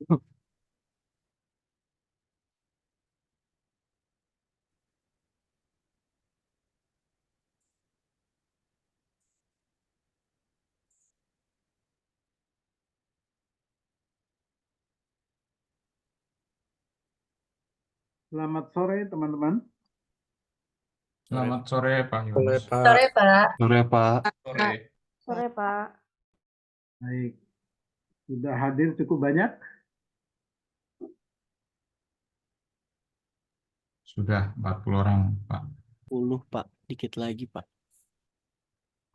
Selamat sore teman-teman. Selamat sore Pak Sore, Yunus. Pak. Sore, Pak. Sore, Pak. Sore. Sore, Pak. Baik, sudah hadir cukup banyak. Sudah 40 orang, Pak. 10, Pak. Dikit lagi, Pak.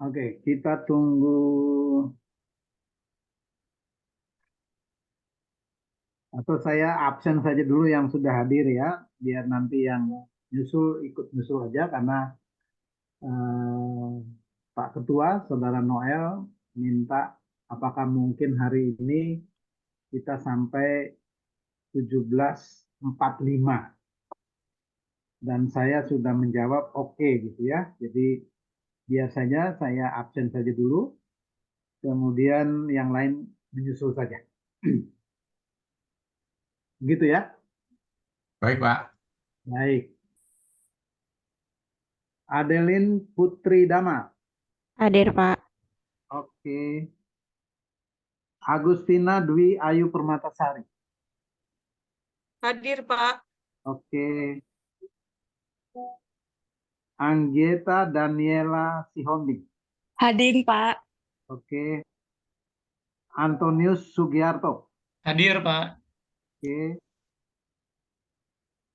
Oke, kita tunggu atau saya absen saja dulu yang sudah hadir ya, biar nanti yang nyusul ikut nyusul aja karena eh, Pak Ketua, Saudara Noel minta apakah mungkin hari ini kita sampai 17.45 dan saya sudah menjawab oke gitu ya. Jadi biasanya saya absen saja dulu, kemudian yang lain menyusul saja. Gitu ya. Baik, Pak. Baik. Adeline Putri Dama. Hadir, Pak. Oke. Agustina Dwi Ayu Permatasari. Hadir, Pak. Oke. Anggeta Daniela Sihombing. Hadir, Pak. Oke. Antonius Sugiarto. Hadir, Pak. Oke.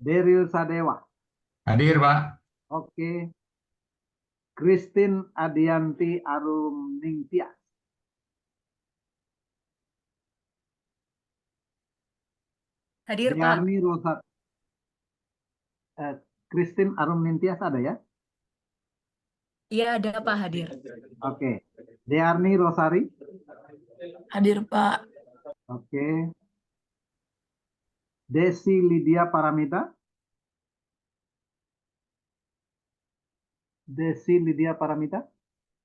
Daryl Sadewa. Hadir, Pak. Oke. Christine Adianti Arumningtyas. Hadir, Pak. Diarni Rosa. Christine Arumningtyas ada ya? Iya, ada Pak hadir. Oke. Diarni Rosari. Hadir, Pak. Oke. Desi Lydia Paramita. Desi Lydia Paramita.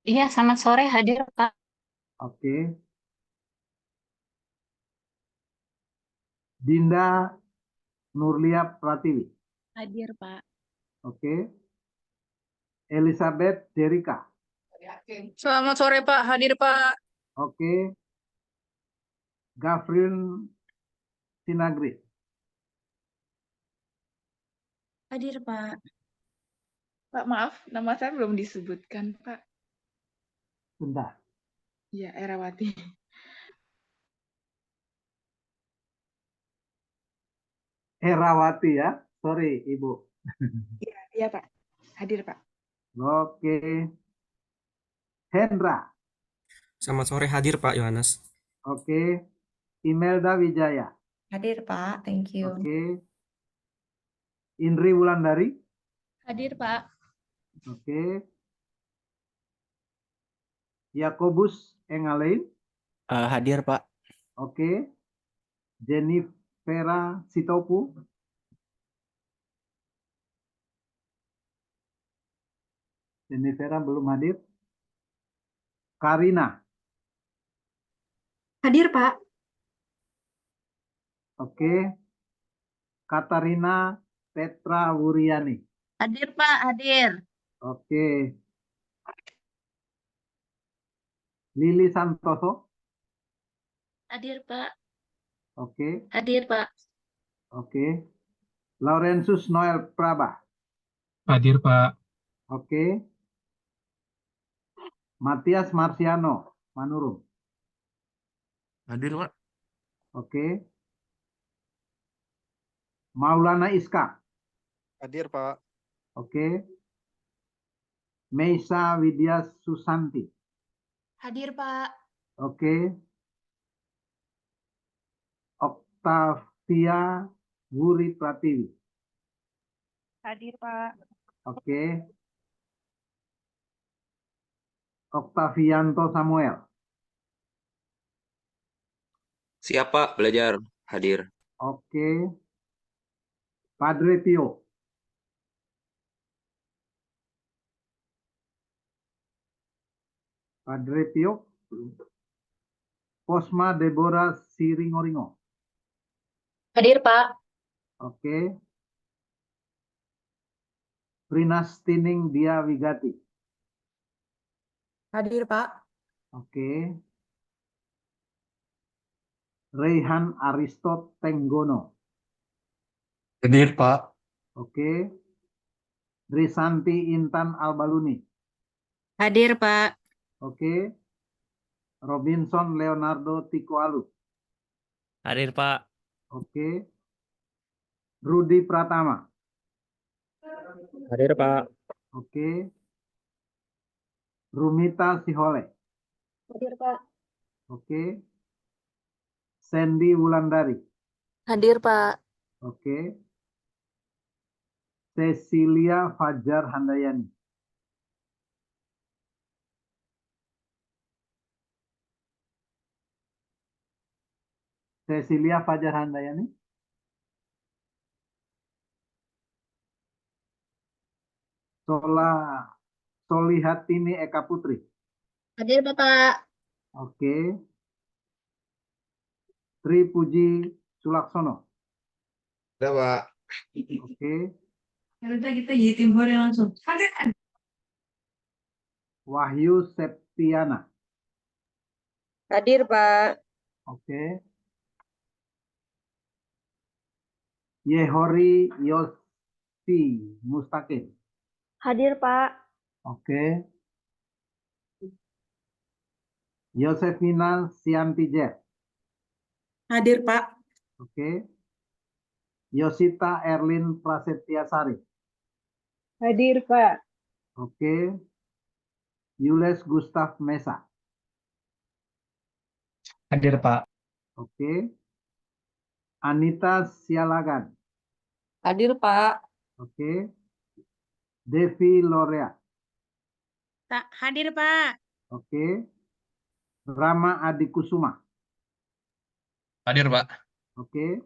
Iya, selamat sore. Hadir, Pak. Oke. Dinda Nurlia Pratiwi. Hadir, Pak. Oke. Elizabeth Derika. Selamat sore, Pak. Hadir, Pak. Oke. Gafrin Sinagri. Hadir, Pak. Pak, maaf, nama saya belum disebutkan, Pak. Bentar. Ya, Erawati. Herawati ya. Sorry, Ibu. Iya, iya, Pak. Hadir, Pak. Oke. Hendra. Selamat sore, hadir, Pak Yohanes. Oke. Imelda Wijaya. Hadir, Pak. Thank you. Oke. Indri Wulandari. Hadir, Pak. Oke. Yakobus Engalein. Hadir, Pak. Oke. Jennifer Sitopu. Jennifer belum hadir. Karina. Hadir, Pak. Oke. Katarina Petra Wuryani. Hadir, Pak. Hadir. Oke. Lili Santoso. Hadir, Pak. Oke. Hadir, Pak. Oke. Laurentius Noel Praba. Hadir, Pak. Oke. Matias Marciano Manurung. Hadir, Pak. Oke. Maulana Iska. Hadir, Pak. Oke. Meisa Widya Susanti. Hadir, Pak. Oke. Octavia Wuri Pratiwi. Hadir, Pak. Oke. Octavianto Samuel. Siap Pak, belajar hadir. Oke. Padre Pio. Padre Pio. Posma Deborah Siringoringo. Hadir, Pak. Oke. Prinastining Dia Wigati. Hadir, Pak. Oke. Reyhan Aristot Tenggono. Hadir, Pak. Oke. Risanti Intan Albaluni. Hadir, Pak. Oke. Robinson Leonardo Tikoalu. Hadir, Pak. Oke. Rudi Pratama. Hadir, Pak. Oke. Rumita Sihole. Hadir, Pak. Oke. Sandy Wulandari. Hadir, Pak. Oke. Cecilia Fajar Handayani. Cecilia Fajar Handayani. Solihatini Eka Putri. Hadir, Bapak. Oke. Tri Puji Sulaksono. Ada, Pak. Oke. Kita jadi tim hore langsung. Wahyu Septiana. Hadir, Pak. Oke. Yehori Yosi Mustaqim. Hadir, Pak. Oke. Yosefina Siantijer. Hadir, Pak. Oke. Yosita Erlin Prasetyasari. Hadir, Pak. Oke. Yules Gustav Mesa. Hadir, Pak. Oke. Anita Sialagan. Hadir, Pak. Oke. Devi Lorea. Hadir, Pak. Oke. Rama Adikusuma. Hadir, Pak. Oke.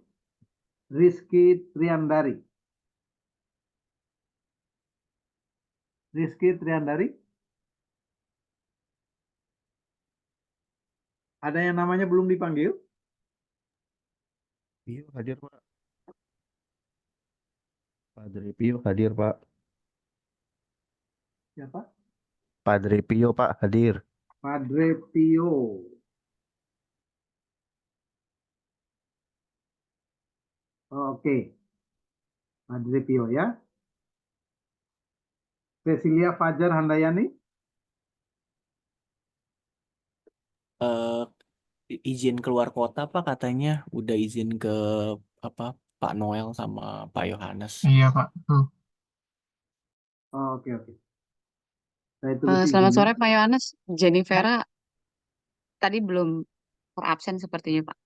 Rizky Triandari. Rizky Triandari. Ada yang namanya belum dipanggil? Pio hadir, Pak. Padre Pio hadir, Pak. Siapa? Padre Pio, Pak, hadir. Padre Pio. Oke. Padre Pio ya. Cecilia Fajar Handayani. Eh, izin keluar kota, Pak, katanya udah izin ke apa Pak Noel sama Pak Yohanes. Iya, Pak. Tuh. Oke, oke. Saya tulis Selamat izinnya. sore, Pak Yohanes. Jennifer tadi belum terabsen sepertinya, Pak.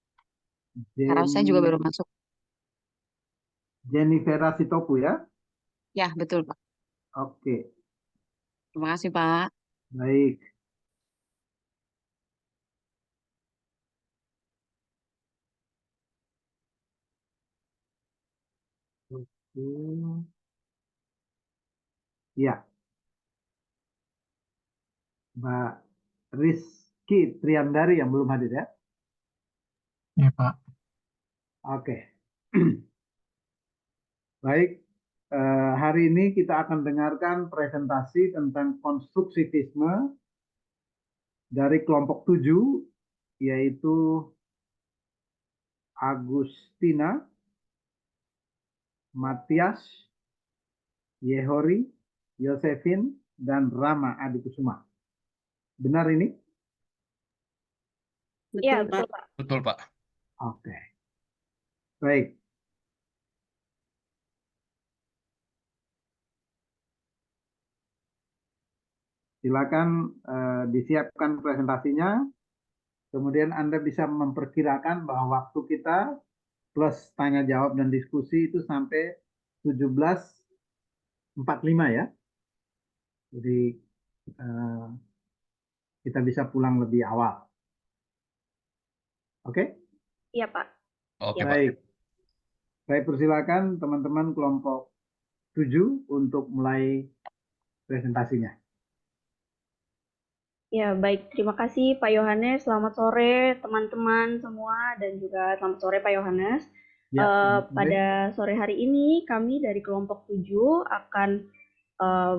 Karena saya juga baru masuk. Jennifer Sitopu ya. Ya, betul, Pak. Oke, Terima kasih, Pak. baik. Oke. Ya, Mbak Rizky Triandari yang belum hadir ya. Iya, Pak. Oke. Baik, hari ini kita akan dengarkan presentasi tentang konstruksivisme dari kelompok 7, yaitu Agustina, Matias, Yehori, Yosefin, dan Rama Adikusuma. Benar ini? Iya, Betul, Pak. betul, Pak. Betul, Pak. Oke. Baik. Silakan disiapkan presentasinya. Kemudian Anda bisa memperkirakan bahwa waktu kita plus tanya jawab dan diskusi itu sampai 17.45 ya. Jadi kita bisa pulang lebih awal. Oke? Iya, Pak. Oke, Pak. Baik. Saya persilakan teman-teman kelompok 7 untuk mulai presentasinya. Ya, baik. Terima kasih Pak Yohanes. Selamat sore teman-teman semua dan juga selamat sore Pak Yohanes. Ya, selamat sore. Pada sore hari ini kami dari kelompok 7 akan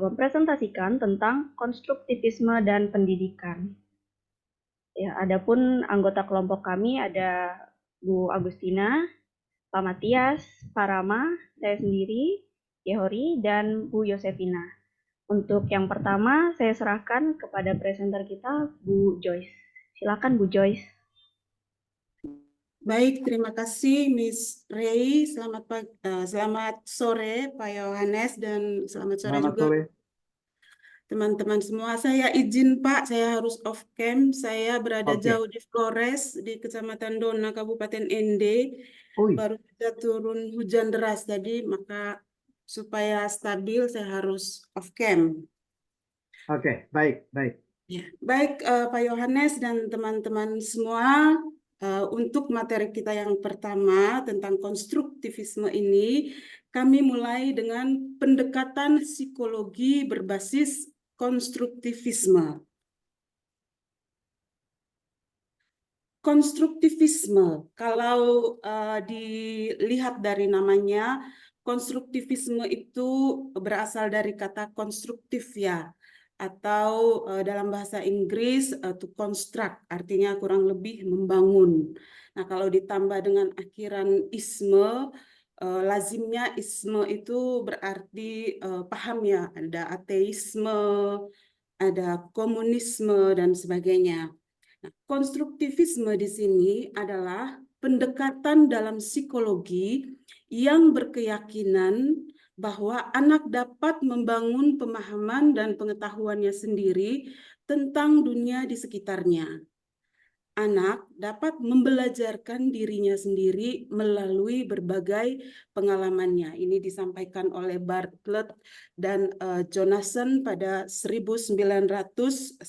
mempresentasikan tentang konstruktivisme dan pendidikan. Ya, adapun anggota kelompok kami ada Bu Agustina, Pak Matias, Pak Rama, saya sendiri, Yehori, dan Bu Yosefina. Untuk yang pertama, saya serahkan kepada presenter kita, Bu Joyce. Silakan Bu Joyce. Baik, terima kasih Miss Ray. Selamat sore Pak Yohanes dan selamat sore Selamat juga sore. teman-teman semua. Saya izin Pak, saya harus off cam. Saya berada Oke. jauh di Flores, di Kecamatan Dona, Kabupaten ND. Ui, Baru saja turun hujan deras tadi, maka supaya stabil saya harus off cam. oke, baik, baik. Ya, baik Pak Yohanes dan teman-teman semua, untuk materi kita yang pertama tentang konstruktivisme ini, kami mulai dengan pendekatan psikologi berbasis konstruktivisme. Konstruktivisme, kalau dilihat dari namanya, konstruktivisme itu berasal dari kata konstruktif ya, atau dalam bahasa Inggris to construct, artinya kurang lebih membangun. Nah, kalau ditambah dengan akhiran isme, lazimnya isme itu berarti paham ya, ada ateisme, ada komunisme dan sebagainya. Nah, konstruktivisme di sini adalah pendekatan dalam psikologi yang berkeyakinan bahwa anak dapat membangun pemahaman dan pengetahuannya sendiri tentang dunia di sekitarnya. Anak dapat membelajarkan dirinya sendiri melalui berbagai pengalamannya. Ini disampaikan oleh Bartlett dan Jonasson pada 1991.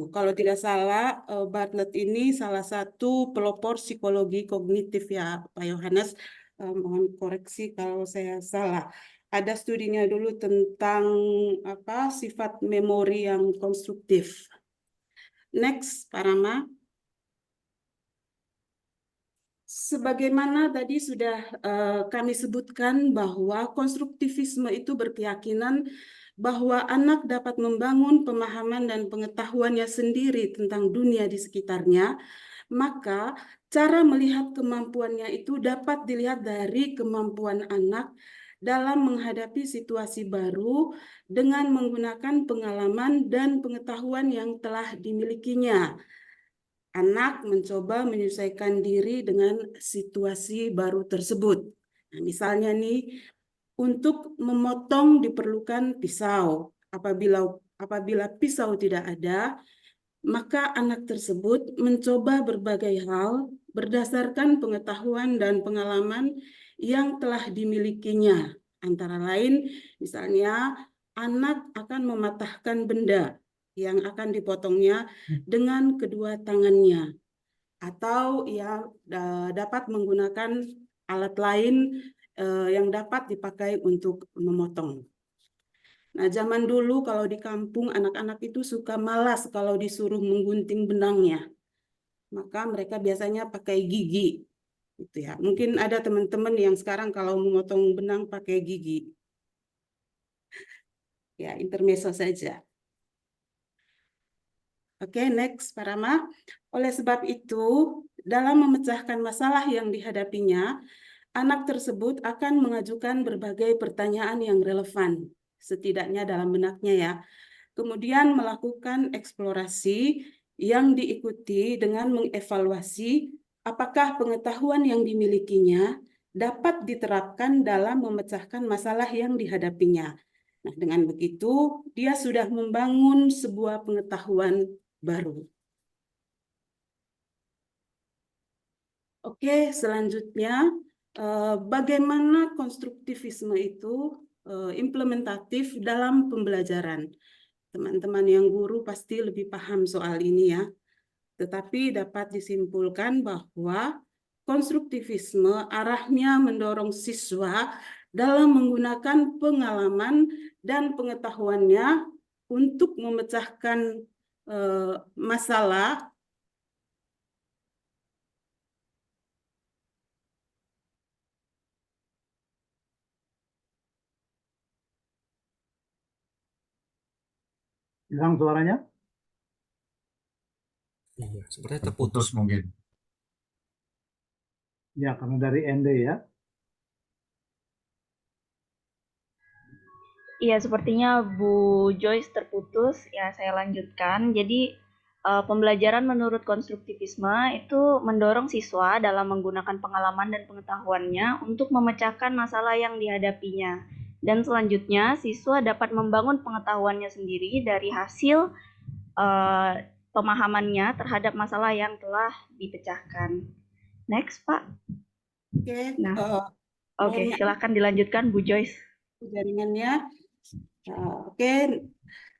Kalau tidak salah, Bartlett ini salah satu pelopor psikologi kognitif ya, Pak Yohanes. Mohon koreksi kalau saya salah. Ada studinya dulu tentang sifat memori yang konstruktif. Next, Pak Rama. Sebagaimana tadi sudah kami sebutkan bahwa konstruktivisme itu berkeyakinan bahwa anak dapat membangun pemahaman dan pengetahuannya sendiri tentang dunia di sekitarnya, maka cara melihat kemampuannya itu dapat dilihat dari kemampuan anak dalam menghadapi situasi baru dengan menggunakan pengalaman dan pengetahuan yang telah dimilikinya. Anak mencoba menyesuaikan diri dengan situasi baru tersebut. Nah, misalnya nih, untuk memotong diperlukan pisau. Apabila pisau tidak ada, maka anak tersebut mencoba berbagai hal berdasarkan pengetahuan dan pengalaman yang telah dimilikinya. Antara lain, misalnya anak akan mematahkan benda yang akan dipotongnya dengan kedua tangannya, atau ia dapat menggunakan alat lain yang dapat dipakai untuk memotong. Nah, zaman dulu kalau di kampung anak-anak itu suka malas kalau disuruh menggunting benangnya. Maka mereka biasanya pakai gigi. Gitu ya. Mungkin ada teman-teman yang sekarang kalau memotong benang pakai gigi. Ya, intermezzo saja. Oke, next, Pak Rama. Oleh sebab itu, dalam memecahkan masalah yang dihadapinya, anak tersebut akan mengajukan berbagai pertanyaan yang relevan, setidaknya dalam benaknya ya. Kemudian melakukan eksplorasi yang diikuti dengan mengevaluasi apakah pengetahuan yang dimilikinya dapat diterapkan dalam memecahkan masalah yang dihadapinya. Nah, dengan begitu, dia sudah membangun sebuah pengetahuan baru. Oke, selanjutnya, bagaimana konstruktivisme itu implementatif dalam pembelajaran. Teman-teman yang guru pasti lebih paham soal ini ya. Tetapi dapat disimpulkan bahwa konstruktivisme arahnya mendorong siswa dalam menggunakan pengalaman dan pengetahuannya untuk memecahkan masalah Hilang suaranya? Iya, sebenarnya Terputus mungkin. Ya, karena dari ND ya. Iya, sepertinya Bu Joyce terputus. Ya, saya lanjutkan. Jadi, pembelajaran menurut konstruktivisme itu mendorong siswa dalam menggunakan pengalaman dan pengetahuannya untuk memecahkan masalah yang dihadapinya. Dan selanjutnya, siswa dapat membangun pengetahuannya sendiri dari hasil pemahamannya terhadap masalah yang telah dipecahkan. Next, Pak. Oke, Nah, mohon maaf silakan dilanjutkan Bu Joyce. jaringannya. Oke,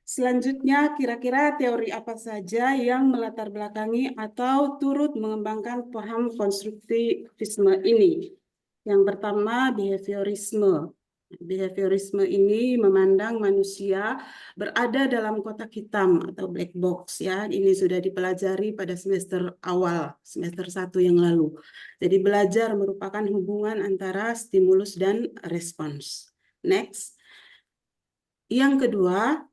selanjutnya kira-kira teori apa saja yang melatar belakangi atau turut mengembangkan paham konstruktivisme ini? Yang pertama, behaviorisme. Behaviorisme ini memandang manusia berada dalam kotak hitam atau black box ya. Ini sudah dipelajari pada semester awal, semester 1 yang lalu. Jadi belajar merupakan hubungan antara stimulus dan respons. Next. Yang kedua,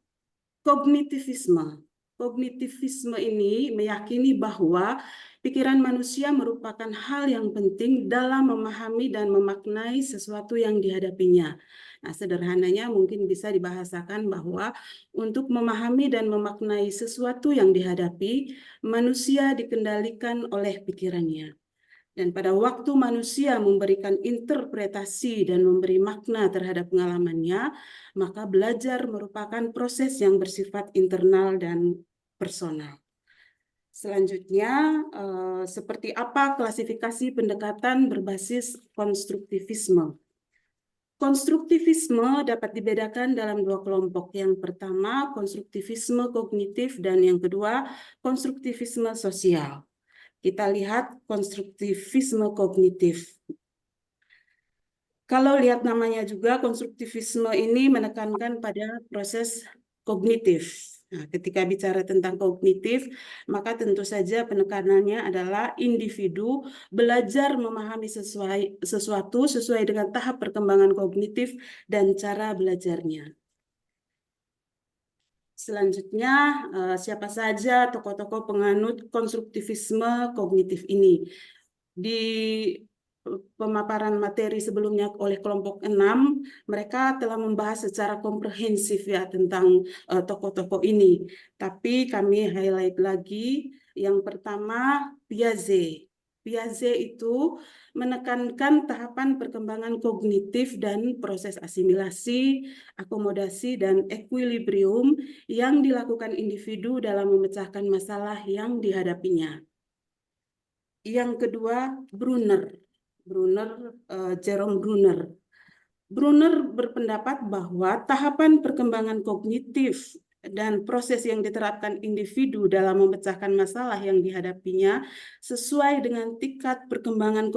kognitivisme. Kognitivisme ini meyakini bahwa pikiran manusia merupakan hal yang penting dalam memahami dan memaknai sesuatu yang dihadapinya. Nah, sederhananya mungkin bisa dibahasakan bahwa untuk memahami dan memaknai sesuatu yang dihadapi, manusia dikendalikan oleh pikirannya. Dan pada waktu manusia memberikan interpretasi dan memberi makna terhadap pengalamannya, maka belajar merupakan proses yang bersifat internal dan personal. Selanjutnya, seperti apa klasifikasi pendekatan berbasis konstruktivisme? Konstruktivisme dapat dibedakan dalam dua kelompok. Yang pertama, konstruktivisme kognitif, dan yang kedua, konstruktivisme sosial. Kita lihat konstruktivisme kognitif. Kalau lihat namanya juga, konstruktivisme ini menekankan pada proses kognitif. Nah, ketika bicara tentang kognitif, maka tentu saja penekanannya adalah individu belajar memahami sesuatu sesuai dengan tahap perkembangan kognitif dan cara belajarnya. Selanjutnya, siapa saja tokoh-tokoh penganut konstruktivisme kognitif ini? Di pemaparan materi sebelumnya oleh kelompok 6, mereka telah membahas secara komprehensif ya tentang tokoh-tokoh ini. Tapi kami highlight lagi, yang pertama Piaget. Piaget itu menekankan tahapan perkembangan kognitif dan proses asimilasi, akomodasi, dan equilibrium yang dilakukan individu dalam memecahkan masalah yang dihadapinya. Yang kedua, Jerome Bruner. Bruner berpendapat bahwa tahapan perkembangan kognitif dan proses yang diterapkan individu dalam memecahkan masalah yang dihadapinya sesuai dengan tingkat perkembangan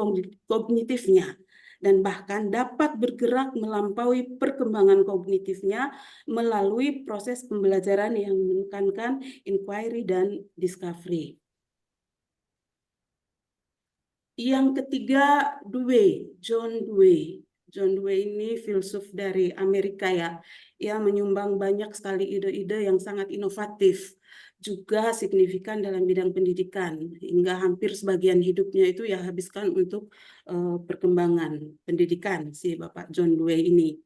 kognitifnya dan bahkan dapat bergerak melampaui perkembangan kognitifnya melalui proses pembelajaran yang menekankan inquiry dan discovery. Yang ketiga, John Dewey. John Dewey ini filsuf dari Amerika ya. Ia menyumbang banyak sekali ide-ide yang sangat inovatif, juga signifikan dalam bidang pendidikan, hingga hampir sebagian hidupnya itu ya habiskan untuk perkembangan pendidikan si Bapak John Dewey ini.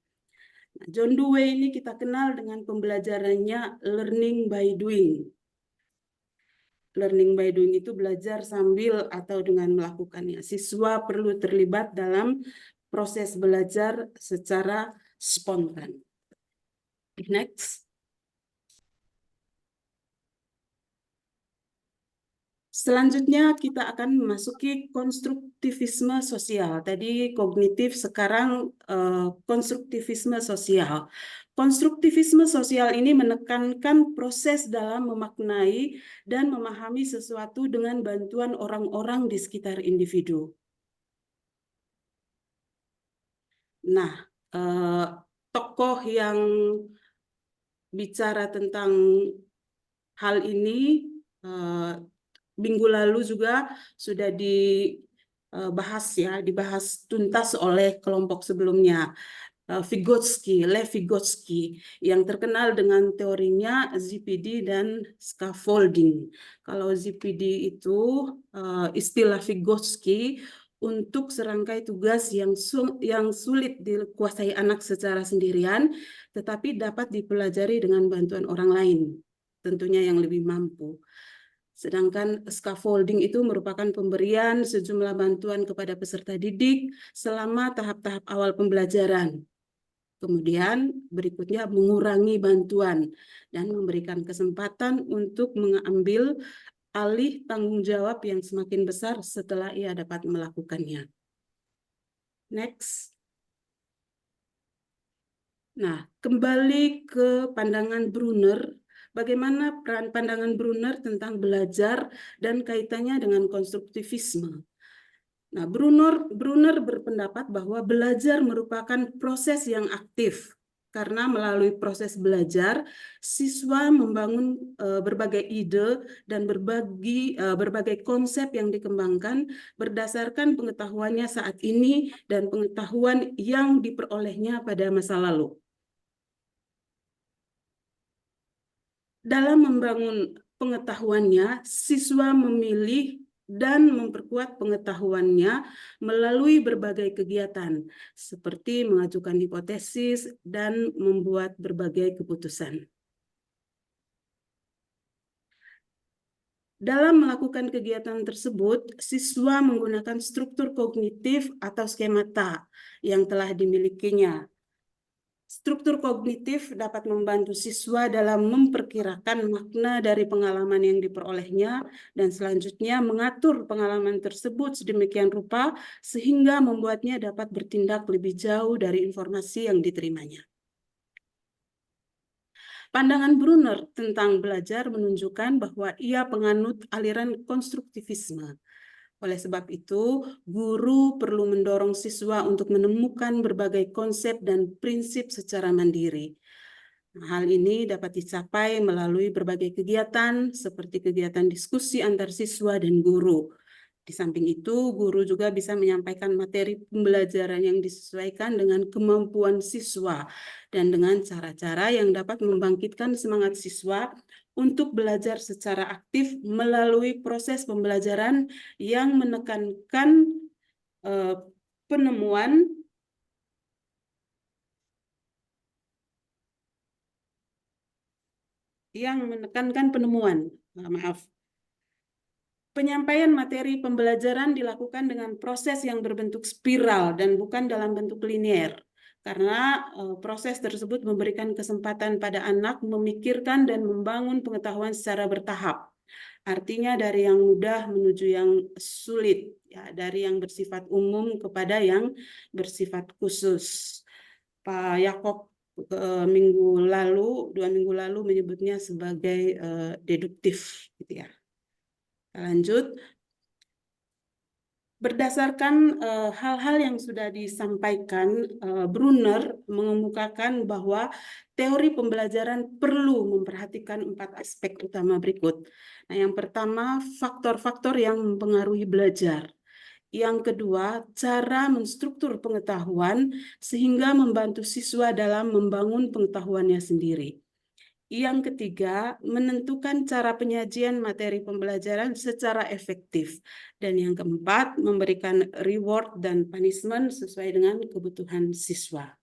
Nah, John Dewey ini kita kenal dengan pembelajarannya learning by doing. Learning by doing itu belajar sambil atau dengan melakukannya. Siswa perlu terlibat dalam proses belajar secara spontan. Next. Selanjutnya kita akan memasuki konstruktivisme sosial. Tadi kognitif, sekarang konstruktivisme sosial. Konstruktivisme sosial ini menekankan proses dalam memaknai dan memahami sesuatu dengan bantuan orang-orang di sekitar individu. Nah, tokoh yang bicara tentang hal ini minggu lalu juga sudah dibahas tuntas oleh kelompok sebelumnya. Lev Vygotsky, yang terkenal dengan teorinya ZPD dan scaffolding. Kalau ZPD itu istilah Vygotsky untuk serangkai tugas yang sulit dikuasai anak secara sendirian, tetapi dapat dipelajari dengan bantuan orang lain, tentunya yang lebih mampu. Sedangkan scaffolding itu merupakan pemberian sejumlah bantuan kepada peserta didik selama tahap-tahap awal pembelajaran. Kemudian berikutnya mengurangi bantuan dan memberikan kesempatan untuk mengambil alih tanggung jawab yang semakin besar setelah ia dapat melakukannya. Next. Nah, kembali ke pandangan Brunner. Bagaimana peran pandangan Brunner tentang belajar dan kaitannya dengan konstruktivisme? Nah, Brunner berpendapat bahwa belajar merupakan proses yang aktif, karena melalui proses belajar, siswa membangun berbagai ide dan berbagai konsep yang dikembangkan berdasarkan pengetahuannya saat ini dan pengetahuan yang diperolehnya pada masa lalu. Dalam membangun pengetahuannya, siswa memilih dan memperkuat pengetahuannya melalui berbagai kegiatan, seperti mengajukan hipotesis dan membuat berbagai keputusan. Dalam melakukan kegiatan tersebut, siswa menggunakan struktur kognitif atau skemata yang telah dimilikinya. Struktur kognitif dapat membantu siswa dalam memperkirakan makna dari pengalaman yang diperolehnya dan selanjutnya mengatur pengalaman tersebut sedemikian rupa sehingga membuatnya dapat bertindak lebih jauh dari informasi yang diterimanya. Pandangan Brunner tentang belajar menunjukkan bahwa ia penganut aliran konstruktivisme. Oleh sebab itu, guru perlu mendorong siswa untuk menemukan berbagai konsep dan prinsip secara mandiri. Hal ini dapat dicapai melalui berbagai kegiatan, seperti kegiatan diskusi antar siswa dan guru. Di samping itu, guru juga bisa menyampaikan materi pembelajaran yang disesuaikan dengan kemampuan siswa dan dengan cara-cara yang dapat membangkitkan semangat siswa untuk belajar secara aktif melalui proses pembelajaran yang menekankan penemuan Penyampaian materi pembelajaran dilakukan dengan proses yang berbentuk spiral dan bukan dalam bentuk linier. Karena proses tersebut memberikan kesempatan pada anak memikirkan dan membangun pengetahuan secara bertahap. Artinya dari yang mudah menuju yang sulit, ya, dari yang bersifat umum kepada yang bersifat khusus. Pak Yakob 2 minggu lalu menyebutnya sebagai deduktif, gitu ya. Lanjut. Berdasarkan hal-hal yang sudah disampaikan, Brunner mengemukakan bahwa teori pembelajaran perlu memperhatikan 4 aspek utama berikut. Nah, yang pertama, faktor-faktor yang mempengaruhi belajar. Yang kedua, cara menstruktur pengetahuan sehingga membantu siswa dalam membangun pengetahuannya sendiri. Yang ketiga, menentukan cara penyajian materi pembelajaran secara efektif. Dan yang keempat, memberikan reward dan punishment sesuai dengan kebutuhan siswa.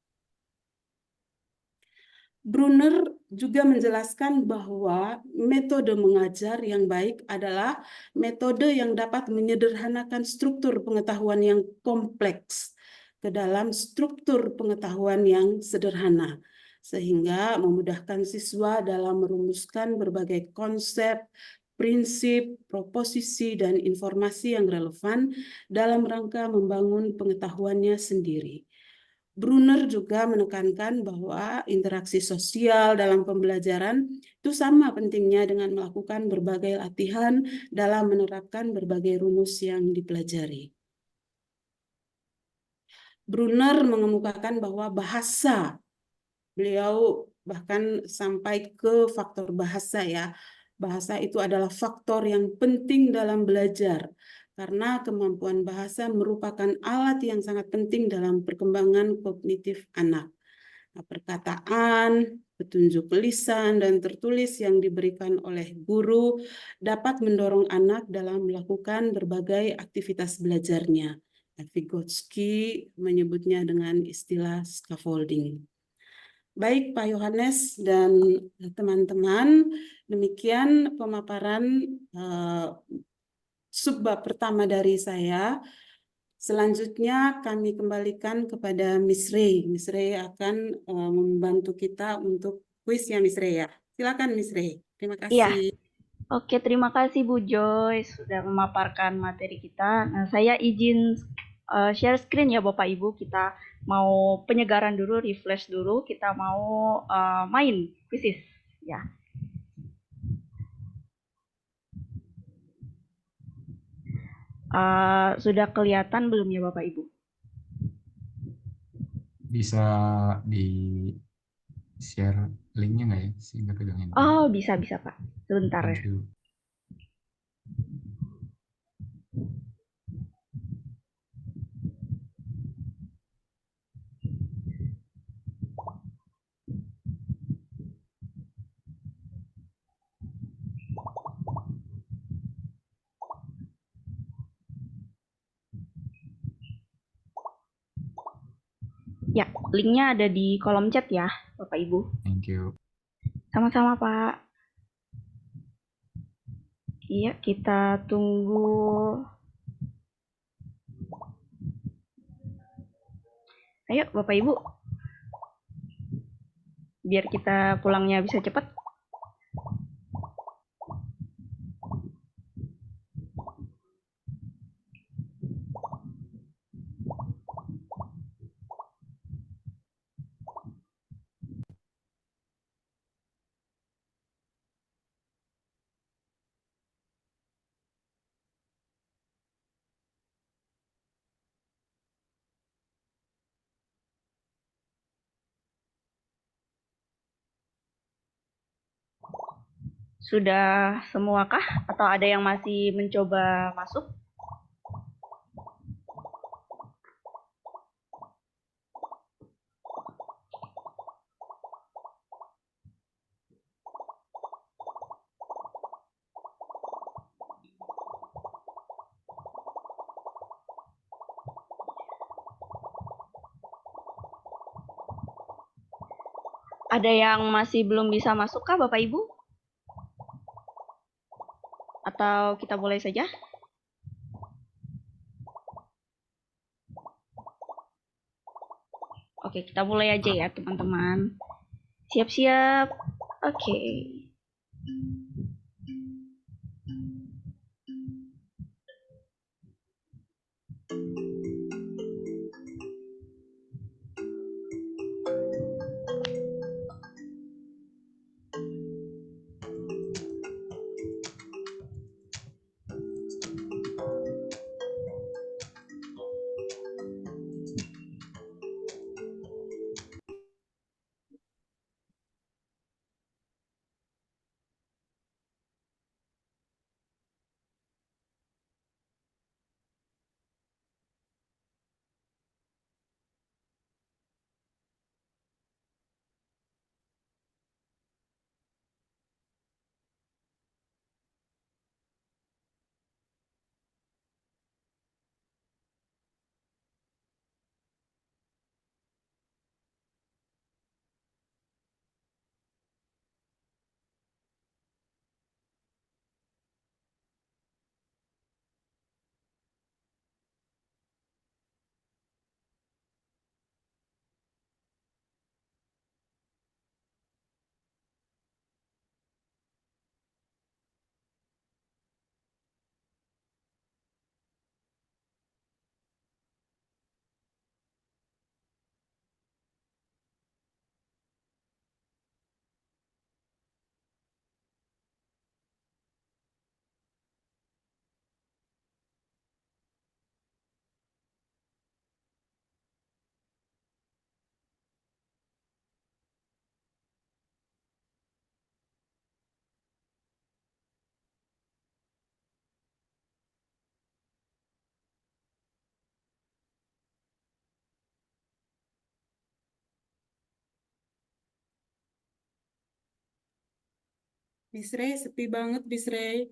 Brunner juga menjelaskan bahwa metode mengajar yang baik adalah metode yang dapat menyederhanakan struktur pengetahuan yang kompleks ke dalam struktur pengetahuan yang sederhana, sehingga memudahkan siswa dalam merumuskan berbagai konsep, prinsip, proposisi, dan informasi yang relevan dalam rangka membangun pengetahuannya sendiri. Brunner juga menekankan bahwa interaksi sosial dalam pembelajaran itu sama pentingnya dengan melakukan berbagai latihan dalam menerapkan berbagai rumus yang dipelajari. Brunner mengemukakan bahwa bahasa, beliau bahkan sampai ke faktor bahasa, ya. Bahasa itu adalah faktor yang penting dalam belajar karena kemampuan bahasa merupakan alat yang sangat penting dalam perkembangan kognitif anak. Perkataan, petunjuk lisan, dan tertulis yang diberikan oleh guru dapat mendorong anak dalam melakukan berbagai aktivitas belajarnya. Vygotsky menyebutnya dengan istilah scaffolding. Baik Pak Yohanes dan teman-teman, demikian pemaparan subbab pertama dari saya. Selanjutnya kami kembalikan kepada Miss Ray. Miss Ray akan membantu kita untuk kuisnya Miss Ray ya. Silakan Miss Ray. Terima Iya. kasih. Oke, terima kasih Bu Joyce sudah memaparkan materi kita. Nah, saya izin share screen ya Bapak Ibu. Kita mau penyegaran dulu, refresh dulu. Kita mau main kuisis ya. Sudah kelihatan belum ya Bapak Ibu? Bisa di share linknya nggak ya? Sehingga pegangin. Oh, bisa Pak. Sebentar ya. Thank you. Ya, linknya ada di kolom chat ya, Bapak Ibu. Thank you. Sama-sama, Pak. Iya, kita tunggu. Ayo, Bapak Ibu. Biar kita pulangnya bisa cepat. Sudah semuakah? Atau ada yang masih mencoba masuk? Ada yang masih belum bisa masuk kah Bapak Ibu? Atau kita mulai saja? Oke, kita mulai aja ya teman-teman. Siap-siap. Oke. Bisre, sepi banget Bisre.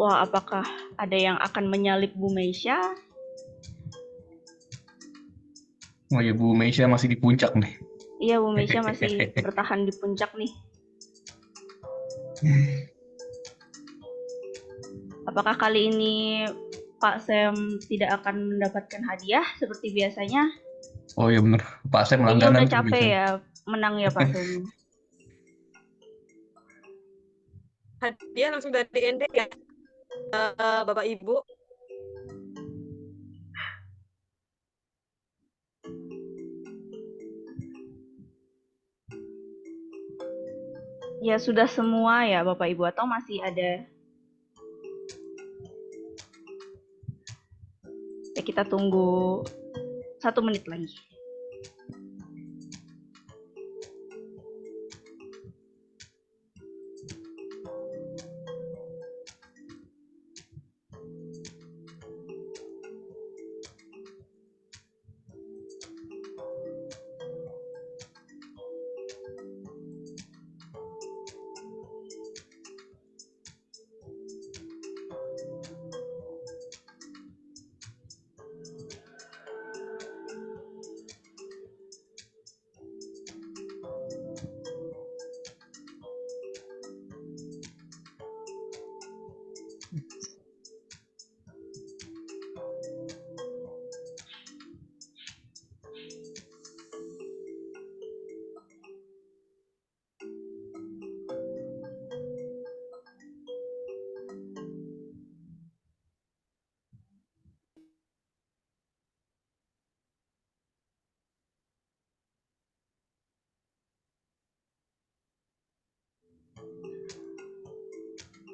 Wah, apakah ada yang akan menyalip Bu Meisya? Oh ya, Bu Meisya masih di puncak nih. Iya, Bu Meisya masih bertahan di puncak nih. Apakah kali ini Pak Sam tidak akan mendapatkan hadiah seperti biasanya? Oh iya bener, Pak Sam Kayaknya langganan udah tuh capek biasanya. ya menang ya Pak Sam. Hadiah langsung dari ND ya, Bapak Ibu. Ya sudah semua ya Bapak Ibu atau masih ada? Ya kita tunggu 1 menit lagi.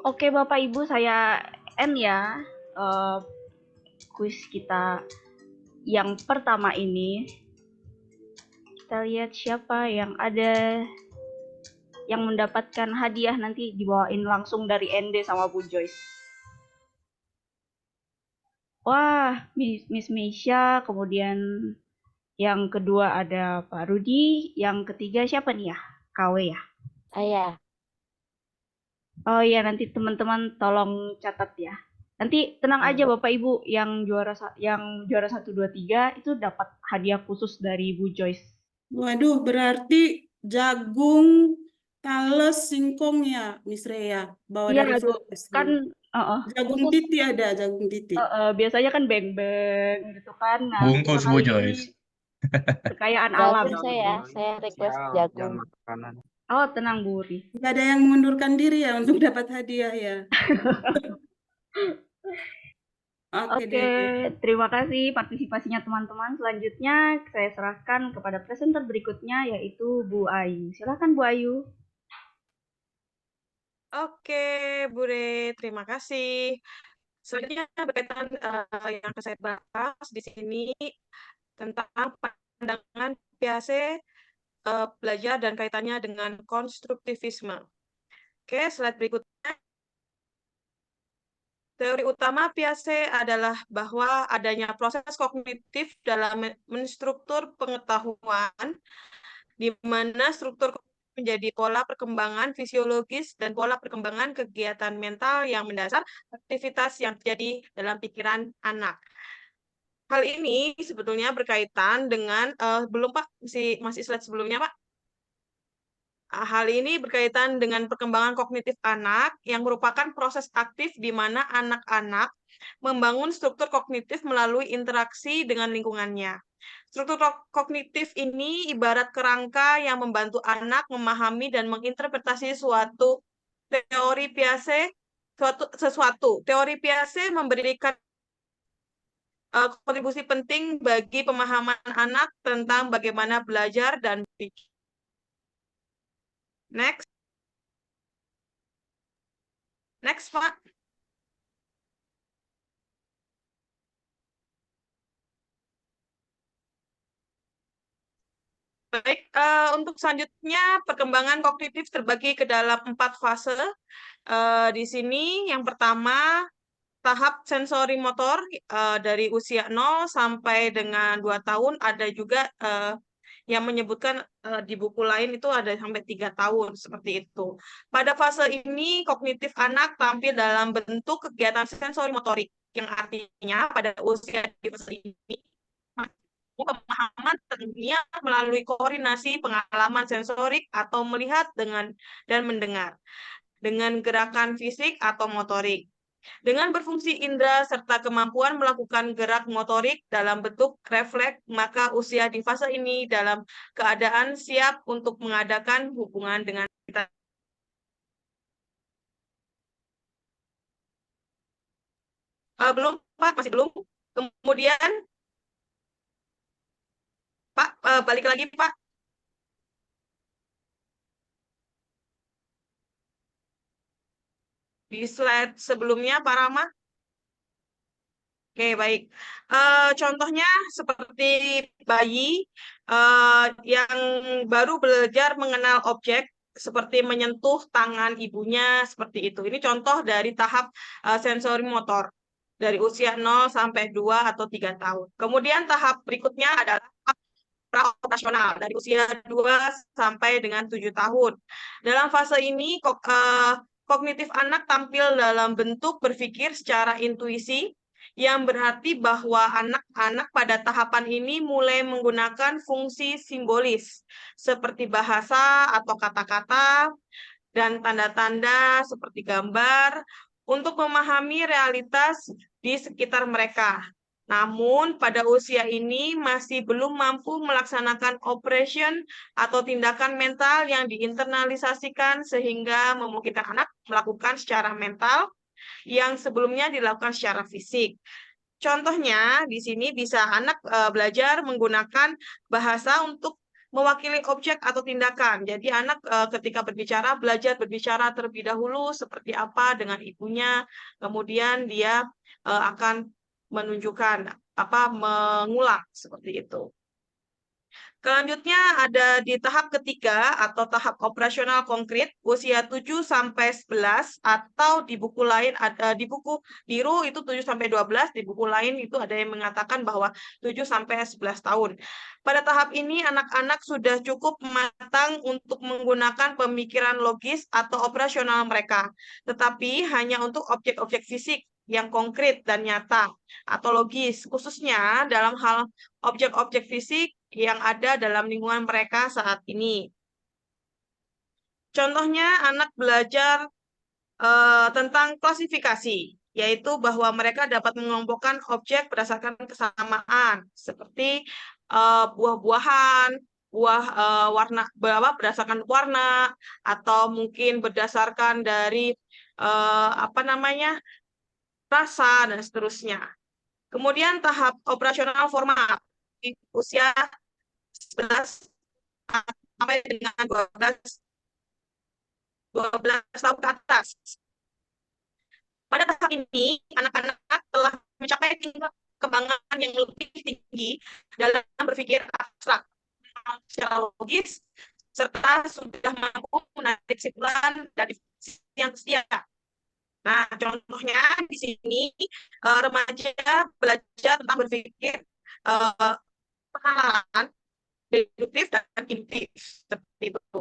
Oke Bapak Ibu, saya end ya kuis kita yang pertama ini. Kita lihat siapa yang ada yang mendapatkan hadiah nanti dibawain langsung dari ND sama Bu Joyce. Wah, Miss Meisya, kemudian yang kedua ada Pak Rudi, yang ketiga siapa nih ya? KW ya? Saya. Oh iya, nanti teman-teman tolong catat ya. Nanti tenang aja Bapak Ibu, yang juara 1 2 3 itu dapat hadiah khusus dari Bu Joyce. Waduh, berarti jagung, tales, singkong ya, Miss Rea. Bawa Iya, dari tuh Flores kan dulu. Jagung khusus. titi ada, jagung titi. Biasanya kan beng-beng gitu kan. Nah, kita Bungkus Bu kali ini Joyce. kekayaan alam. Jagung saya request jagung. Oh, tenang Bu Uri. Nggak ada yang mengundurkan diri ya untuk dapat hadiah ya. Oke Oke, deh. terima kasih partisipasinya teman-teman. Selanjutnya saya serahkan kepada presenter berikutnya yaitu Bu Ayu. Silakan Bu Ayu. Oke, Bu Re, terima kasih. Selanjutnya berkaitan yang akan saya bahas di sini tentang pandangan PAC belajar dan kaitannya dengan konstruktivisme. Oke, slide berikutnya. Teori utama PAC adalah bahwa adanya proses kognitif dalam menstruktur pengetahuan, di mana struktur menjadi pola perkembangan fisiologis dan pola perkembangan kegiatan mental yang mendasar aktivitas yang terjadi dalam pikiran anak. Hal ini sebetulnya berkaitan dengan belum Pak, masih slide sebelumnya Pak. Hal ini berkaitan dengan perkembangan kognitif anak yang merupakan proses aktif di mana anak-anak membangun struktur kognitif melalui interaksi dengan lingkungannya. Struktur kognitif ini ibarat kerangka yang membantu anak memahami dan menginterpretasi suatu teori Piaget, sesuatu. Teori Piaget memberikan kontribusi penting bagi pemahaman anak tentang bagaimana belajar dan berpikir. Next. Next, Pak. Baik, untuk selanjutnya perkembangan kognitif terbagi ke dalam 4 fase. Di sini yang pertama tahap sensori motor dari usia 0 sampai dengan 2 tahun, ada juga yang menyebutkan di buku lain itu ada sampai 3 tahun, seperti itu. Pada fase ini kognitif anak tampil dalam bentuk kegiatan sensori motorik, yang artinya pada usia di fase ini pemahaman dunia melalui koordinasi pengalaman sensorik atau melihat dan mendengar dengan gerakan fisik atau motorik. Dengan berfungsi indera serta kemampuan melakukan gerak motorik dalam bentuk refleks, maka usia di fase ini dalam keadaan siap untuk mengadakan hubungan dengan kita. Belum, Pak, masih belum. Kemudian, Pak, balik lagi, Pak. Di slide sebelumnya, Pak Rama. Oke, baik. Contohnya seperti bayi yang baru belajar mengenal objek, seperti menyentuh tangan ibunya, seperti itu. Ini contoh dari tahap sensori motor dari usia 0 sampai 2 atau 3 tahun. Kemudian tahap berikutnya adalah praoperasional dari usia 2 sampai dengan 7 tahun. Dalam fase ini kognitif anak tampil dalam bentuk berpikir secara intuisi, yang berarti bahwa anak-anak pada tahapan ini mulai menggunakan fungsi simbolis seperti bahasa atau kata-kata dan tanda-tanda seperti gambar untuk memahami realitas di sekitar mereka. Namun, pada usia ini masih belum mampu melaksanakan operation atau tindakan mental yang diinternalisasikan sehingga memungkinkan anak melakukan secara mental yang sebelumnya dilakukan secara fisik. Contohnya, di sini bisa anak belajar menggunakan bahasa untuk mewakili objek atau tindakan. Jadi anak ketika berbicara, belajar berbicara terlebih dahulu seperti apa dengan ibunya, kemudian dia akan menunjukkan mengulang seperti itu. Selanjutnya ada di tahap ketiga atau tahap operasional konkret usia 7 sampai 11 atau di buku lain ada di buku biru itu 7 sampai 12, di buku lain itu ada yang mengatakan bahwa 7 sampai 11 tahun. Pada tahap ini anak-anak sudah cukup matang untuk menggunakan pemikiran logis atau operasional mereka, tetapi hanya untuk objek-objek fisik yang konkret dan nyata atau logis, khususnya dalam hal objek-objek fisik yang ada dalam lingkungan mereka saat ini. Contohnya anak belajar tentang klasifikasi, yaitu bahwa mereka dapat mengelompokkan objek berdasarkan kesamaan, seperti buah-buahan, warna berdasarkan warna, atau mungkin berdasarkan dari rasa dan seterusnya. Kemudian tahap operasional formal di usia 11 sampai dengan 12 tahun ke atas. Pada tahap ini, anak-anak telah mencapai tingkat kembangan yang lebih tinggi dalam berpikir abstrak, secara logis, serta sudah mampu menarik kesimpulan dari yang setia. Nah, contohnya di sini remaja belajar tentang berpikir pengenalan, deduktif dan induktif seperti itu.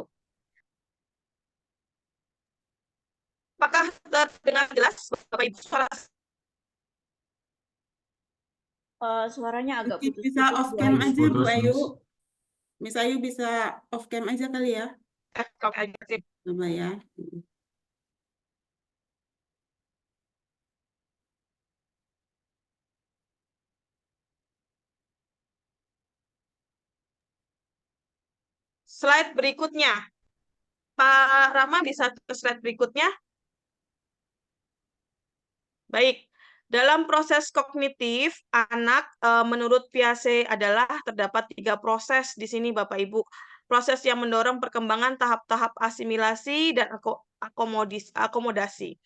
Apakah terdengar jelas Bapak Ibu suara Suaranya agak Mungkin bisa putus-putus, off Bu cam Ayu. aja Bu Putus, Ayu. Miss. Miss Ayu bisa off cam aja kali ya. Oke aja sih. Coba ya. Slide berikutnya. Pak Rama bisa ke slide berikutnya. Baik, dalam proses kognitif, anak menurut Piaget adalah terdapat 3 proses di sini Bapak Ibu. Proses yang mendorong perkembangan tahap-tahap asimilasi dan akomodasi.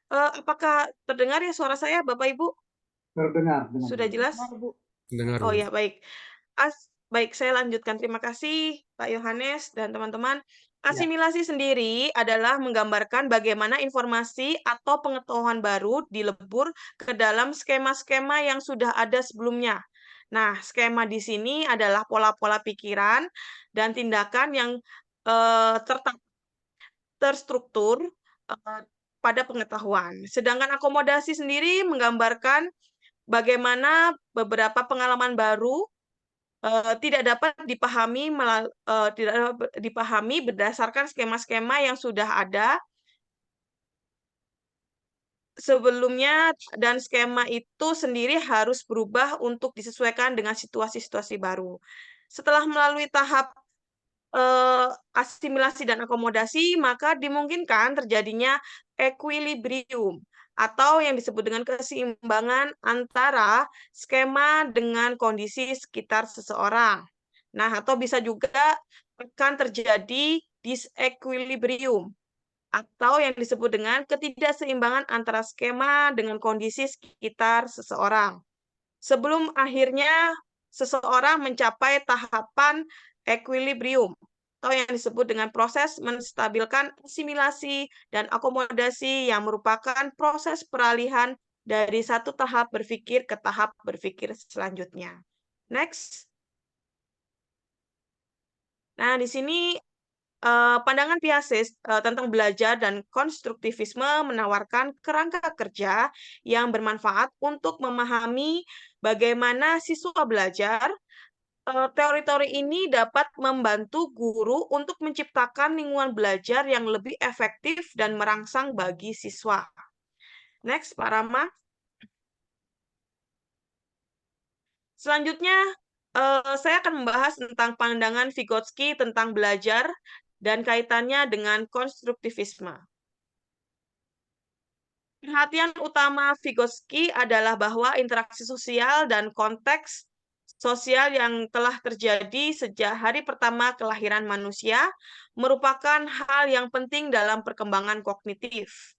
Apakah terdengar ya suara saya Bapak Ibu? Terdengar dengan Sudah jelas? Bu. Dengar, Oh Bu. ya, baik. Baik, saya lanjutkan. Terima kasih Pak Yohanes dan teman-teman. Asimilasi sendiri adalah menggambarkan bagaimana informasi atau pengetahuan baru dilebur ke dalam skema-skema yang sudah ada sebelumnya. Nah, skema di sini adalah pola-pola pikiran dan tindakan yang terstruktur pada pengetahuan. Sedangkan akomodasi sendiri menggambarkan bagaimana beberapa pengalaman baru tidak dapat dipahami berdasarkan skema-skema yang sudah ada sebelumnya, dan skema itu sendiri harus berubah untuk disesuaikan dengan situasi-situasi baru. Setelah melalui tahap asimilasi dan akomodasi, maka dimungkinkan terjadinya equilibrium atau yang disebut dengan keseimbangan antara skema dengan kondisi sekitar seseorang. Nah, atau bisa juga akan terjadi disequilibrium atau yang disebut dengan ketidakseimbangan antara skema dengan kondisi sekitar seseorang. Sebelum akhirnya seseorang mencapai tahapan equilibrium atau yang disebut dengan proses menstabilkan asimilasi dan akomodasi yang merupakan proses peralihan dari satu tahap berpikir ke tahap berpikir selanjutnya. Next. Nah, di sini pandangan Piaget tentang belajar dan konstruktivisme menawarkan kerangka kerja yang bermanfaat untuk memahami bagaimana siswa belajar. Teori-teori ini dapat membantu guru untuk menciptakan lingkungan belajar yang lebih efektif dan merangsang bagi siswa. Next, Pak Rama. Selanjutnya, saya akan membahas tentang pandangan Vygotsky tentang belajar dan kaitannya dengan konstruktivisme. Perhatian utama Vygotsky adalah bahwa interaksi sosial dan konteks sosial yang telah terjadi sejak hari pertama kelahiran manusia merupakan hal yang penting dalam perkembangan kognitif.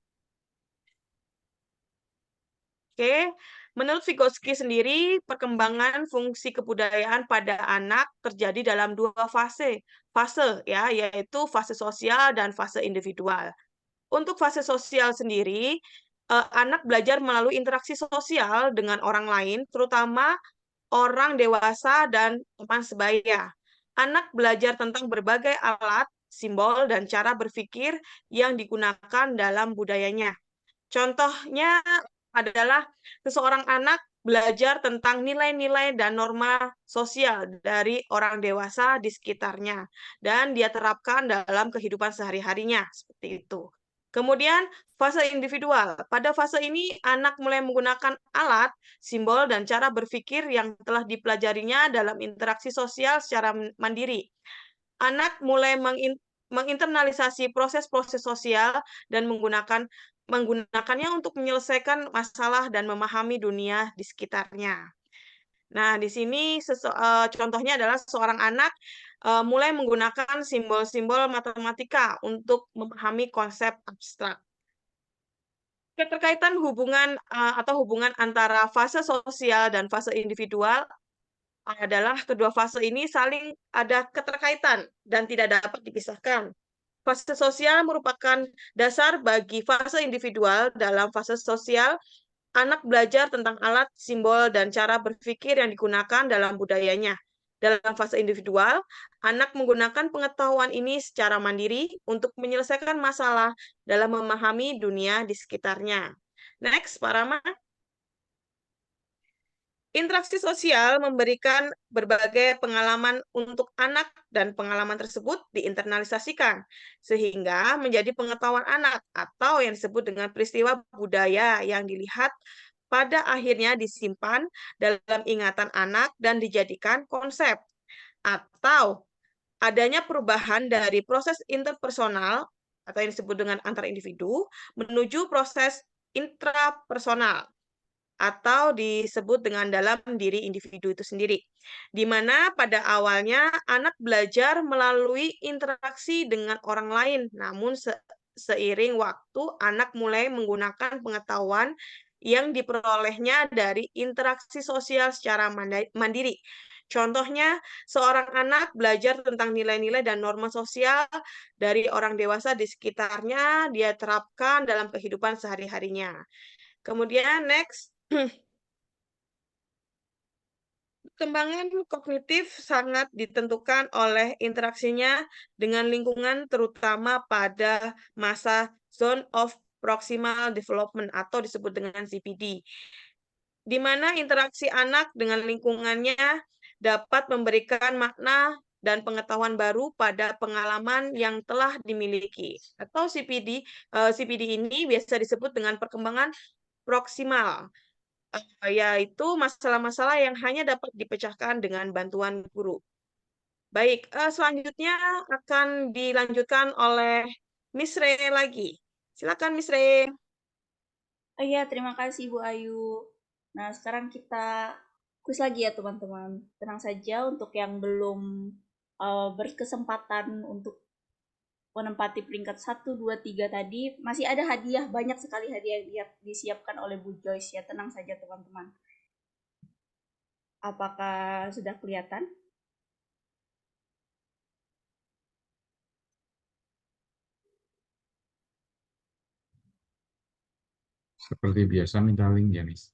Oke, menurut Vygotsky sendiri, perkembangan fungsi kebudayaan pada anak terjadi dalam 2 fase ya, yaitu fase sosial dan fase individual. Untuk fase sosial sendiri, anak belajar melalui interaksi sosial dengan orang lain, terutama orang dewasa dan teman sebaya. Anak belajar tentang berbagai alat, simbol, dan cara berpikir yang digunakan dalam budayanya. Contohnya adalah seseorang anak belajar tentang nilai-nilai dan norma sosial dari orang dewasa di sekitarnya, dan dia terapkan dalam kehidupan sehari-harinya, seperti itu. Kemudian, fase individual. Pada fase ini, anak mulai menggunakan alat, simbol, dan cara berpikir yang telah dipelajarinya dalam interaksi sosial secara mandiri. Anak mulai menginternalisasi proses-proses sosial dan menggunakannya untuk menyelesaikan masalah dan memahami dunia di sekitarnya. Nah, di sini contohnya adalah seorang anak mulai menggunakan simbol-simbol matematika untuk memahami konsep abstrak. Keterkaitan hubungan antara fase sosial dan fase individual adalah kedua fase ini saling ada keterkaitan dan tidak dapat dipisahkan. Fase sosial merupakan dasar bagi fase individual. Dalam fase sosial, anak belajar tentang alat, simbol, dan cara berpikir yang digunakan dalam budayanya. Dalam fase individual, anak menggunakan pengetahuan ini secara mandiri untuk menyelesaikan masalah dalam memahami dunia di sekitarnya. Next, Pak Rama. Interaksi sosial memberikan berbagai pengalaman untuk anak dan pengalaman tersebut diinternalisasikan sehingga menjadi pengetahuan anak atau yang disebut dengan peristiwa budaya yang dilihat pada akhirnya disimpan dalam ingatan anak dan dijadikan konsep. Atau adanya perubahan dari proses interpersonal atau yang disebut dengan antar individu menuju proses intrapersonal atau disebut dengan dalam diri individu itu sendiri, di mana pada awalnya anak belajar melalui interaksi dengan orang lain, namun seiring waktu anak mulai menggunakan pengetahuan yang diperolehnya dari interaksi sosial secara mandiri. Contohnya, seorang anak belajar tentang nilai-nilai dan norma sosial dari orang dewasa di sekitarnya, dia terapkan dalam kehidupan sehari-harinya. Kemudian next, perkembangan kognitif sangat ditentukan oleh interaksinya dengan lingkungan, terutama pada masa Zone of Proximal Development atau disebut dengan ZPD, di mana interaksi anak dengan lingkungannya dapat memberikan makna dan pengetahuan baru pada pengalaman yang telah dimiliki. Atau CPD ini biasa disebut dengan perkembangan proksimal, yaitu masalah-masalah yang hanya dapat dipecahkan dengan bantuan guru. Baik, selanjutnya akan dilanjutkan oleh Miss Re lagi. Silakan Miss Re. Iya, terima kasih Bu Ayu. Nah, sekarang kita kuis lagi ya teman-teman. Tenang saja untuk yang belum berkesempatan untuk menempati peringkat 1, 2, 3 tadi, masih ada hadiah, banyak sekali hadiah yang disiapkan oleh Bu Joyce ya. Tenang saja teman-teman. Apakah sudah kelihatan? Seperti biasa minta link ya, Miss.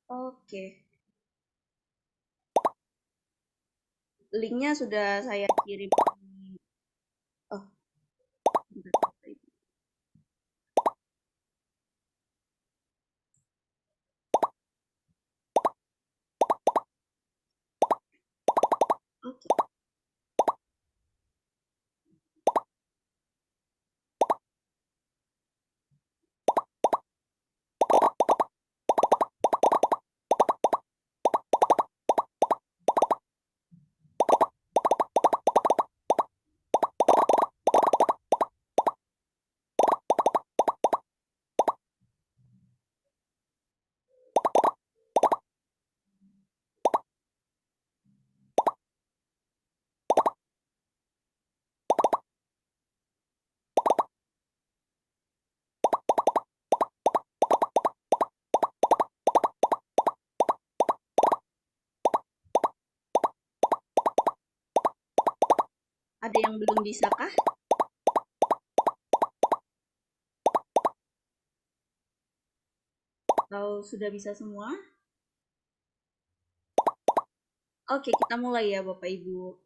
Oke. Linknya sudah saya kirim. Oh. Oke. Ada yang belum bisa kah? Atau sudah bisa semua? Oke, kita mulai ya Bapak Ibu.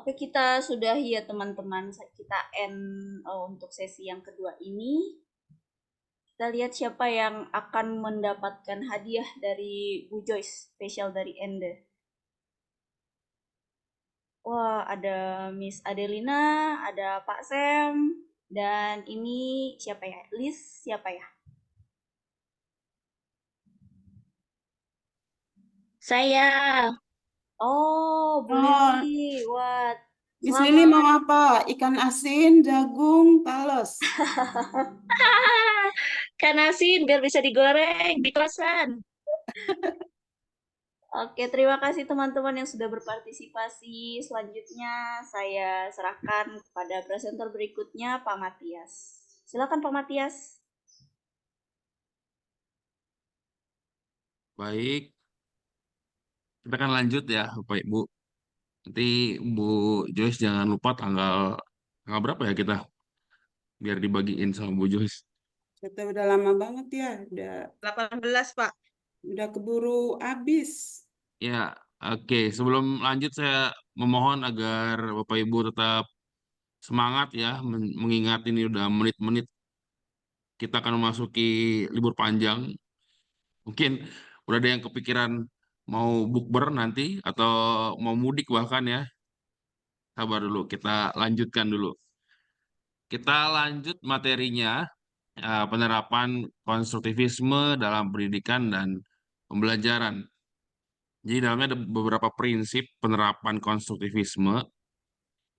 Oke, kita sudahi ya teman-teman. Kita end untuk sesi yang kedua ini. Kita lihat siapa yang akan mendapatkan hadiah dari Bu Joyce, spesial dari Ende. Wah, ada Miss Adelina, ada Pak Sam, dan ini siapa ya? Liz siapa ya? Saya. Oh, Bu Oh, Lili. Wah, Miss Lili selamat. mau apa? Ikan asin, jagung, talos. Kan asin biar bisa digoreng di kosan. Oke, terima kasih teman-teman yang sudah berpartisipasi. Selanjutnya saya serahkan kepada presenter berikutnya, Pak Matias. Silakan Pak Matias. Baik, kita akan lanjut ya, Bapak Ibu. Nanti Bu Joyce jangan lupa tanggal berapa ya kita, biar dibagiin sama Bu Joyce. Kita udah lama banget ya, 18, Pak. udah keburu habis. Ya, oke. Sebelum lanjut saya memohon agar Bapak Ibu tetap semangat ya, mengingat ini udah menit-menit kita akan memasuki libur panjang. Mungkin udah ada yang kepikiran mau bukber nanti atau mau mudik bahkan ya. Sabar dulu, kita lanjutkan dulu. Kita lanjut materinya, penerapan konstruktivisme dalam pendidikan dan pembelajaran. Jadi dalamnya ada beberapa prinsip penerapan konstruktivisme.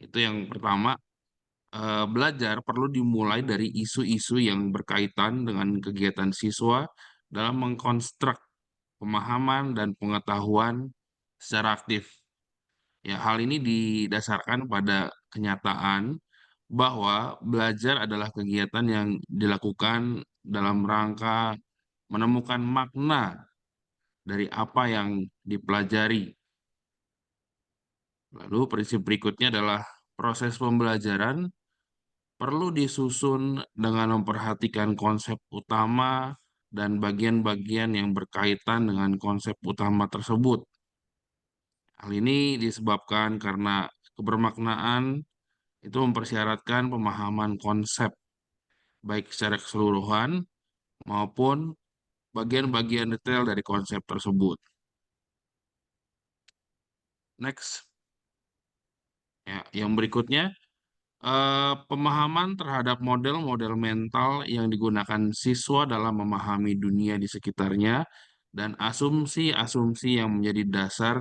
Itu yang pertama, belajar perlu dimulai dari isu-isu yang berkaitan dengan kegiatan siswa dalam mengkonstruk pemahaman dan pengetahuan secara aktif. Ya, hal ini didasarkan pada kenyataan bahwa belajar adalah kegiatan yang dilakukan dalam rangka menemukan makna dari apa yang dipelajari. Lalu prinsip berikutnya adalah proses pembelajaran perlu disusun dengan memperhatikan konsep utama dan bagian-bagian yang berkaitan dengan konsep utama tersebut. Hal ini disebabkan karena kebermaknaan itu mempersyaratkan pemahaman konsep, baik secara keseluruhan maupun bagian-bagian detail dari konsep tersebut. Next. Ya, yang berikutnya, pemahaman terhadap model-model mental yang digunakan siswa dalam memahami dunia di sekitarnya dan asumsi-asumsi yang menjadi dasar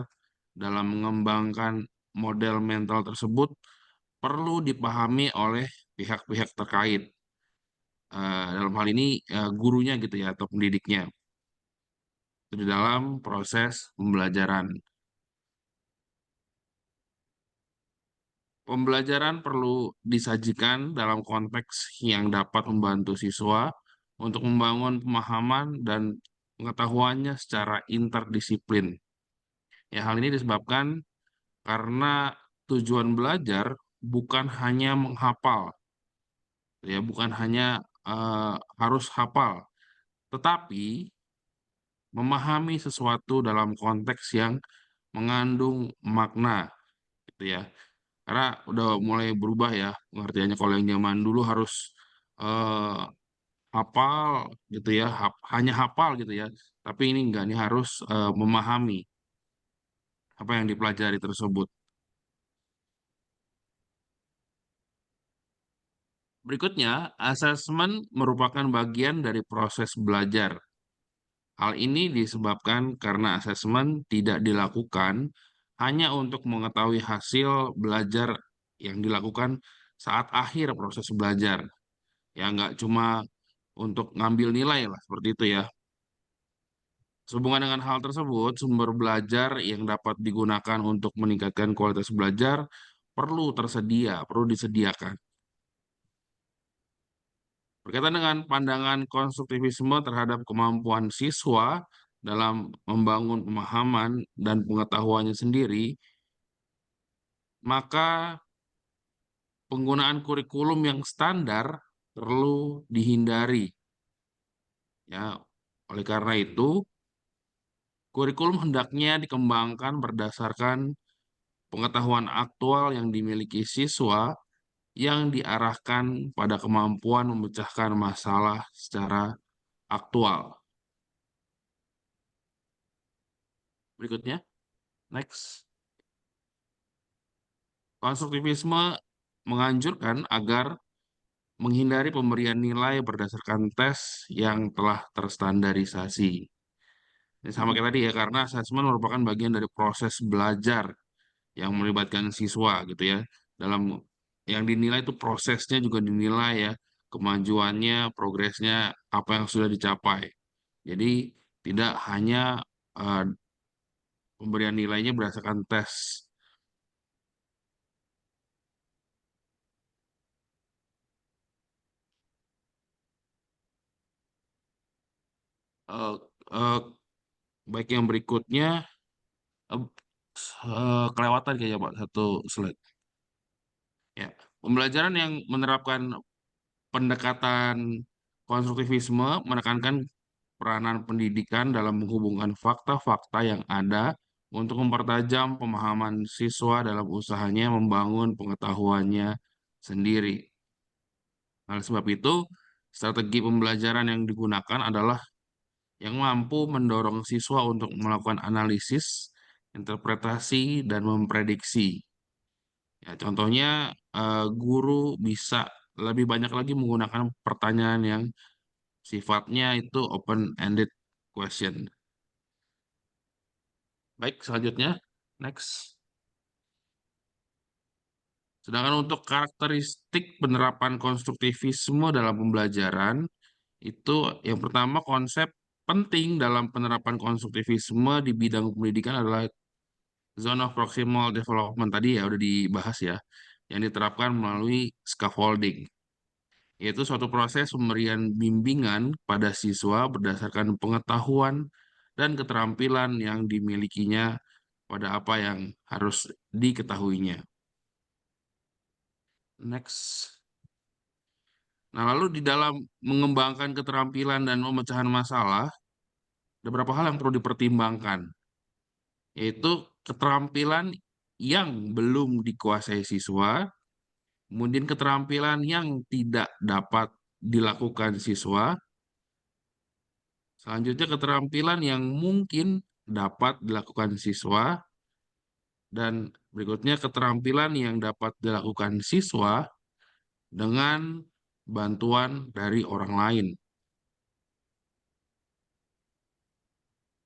dalam mengembangkan model mental tersebut perlu dipahami oleh pihak-pihak terkait. Dalam hal ini gurunya gitu ya atau pendidiknya. Itu di dalam proses pembelajaran. Pembelajaran perlu disajikan dalam konteks yang dapat membantu siswa untuk membangun pemahaman dan pengetahuannya secara interdisiplin. Ya, hal ini disebabkan karena tujuan belajar bukan hanya menghafal, ya, bukan hanya harus hafal, tetapi memahami sesuatu dalam konteks yang mengandung makna, gitu ya. Karena udah mulai berubah ya pengertiannya. Kalau yang zaman dulu harus eh, hafal gitu ya, hanya hafal gitu ya. Tapi ini enggak, ini harus memahami apa yang dipelajari tersebut. Berikutnya, asesmen merupakan bagian dari proses belajar. Hal ini disebabkan karena asesmen tidak dilakukan hanya untuk mengetahui hasil belajar yang dilakukan saat akhir proses belajar. Ya, nggak cuma untuk ngambil nilai lah, seperti itu ya. Sehubungan dengan hal tersebut, sumber belajar yang dapat digunakan untuk meningkatkan kualitas belajar perlu disediakan. Berkaitan dengan pandangan konstruktivisme terhadap kemampuan siswa dalam membangun pemahaman dan pengetahuannya sendiri, maka penggunaan kurikulum yang standar perlu dihindari. Ya, oleh karena itu, kurikulum hendaknya dikembangkan berdasarkan pengetahuan aktual yang dimiliki siswa yang diarahkan pada kemampuan memecahkan masalah secara aktual. Berikutnya, next. Konstruktivisme menganjurkan agar menghindari pemberian nilai berdasarkan tes yang telah terstandarisasi. Ini sama kayak tadi ya, karena asesmen merupakan bagian dari proses belajar yang melibatkan siswa gitu ya. Dalam yang dinilai itu prosesnya juga dinilai ya, kemajuannya, progresnya, apa yang sudah dicapai. Jadi tidak hanya pemberian nilainya berdasarkan tes. Eh, eh, Baik yang berikutnya, kelewatan kayaknya Pak, satu slide. Ya, pembelajaran yang menerapkan pendekatan konstruktivisme menekankan peranan pendidikan dalam menghubungkan fakta-fakta yang ada untuk mempertajam pemahaman siswa dalam usahanya membangun pengetahuannya sendiri. Oleh sebab itu, strategi pembelajaran yang digunakan adalah yang mampu mendorong siswa untuk melakukan analisis, interpretasi, dan memprediksi. Ya, contohnya, guru bisa lebih banyak lagi menggunakan pertanyaan yang sifatnya itu open-ended question. Baik, selanjutnya, next. Sedangkan untuk karakteristik penerapan konstruktivisme dalam pembelajaran, itu yang pertama konsep penting dalam penerapan konstruktivisme di bidang pendidikan adalah zone of proximal development tadi ya udah dibahas ya, yang diterapkan melalui scaffolding, yaitu suatu proses pemberian bimbingan pada siswa berdasarkan pengetahuan dan keterampilan yang dimilikinya pada apa yang harus diketahuinya. Next. Nah, lalu di dalam mengembangkan keterampilan dan pemecahan masalah, ada beberapa hal yang perlu dipertimbangkan, yaitu keterampilan yang belum dikuasai siswa, kemudian keterampilan yang tidak dapat dilakukan siswa, selanjutnya keterampilan yang mungkin dapat dilakukan siswa, dan berikutnya keterampilan yang dapat dilakukan siswa dengan bantuan dari orang lain.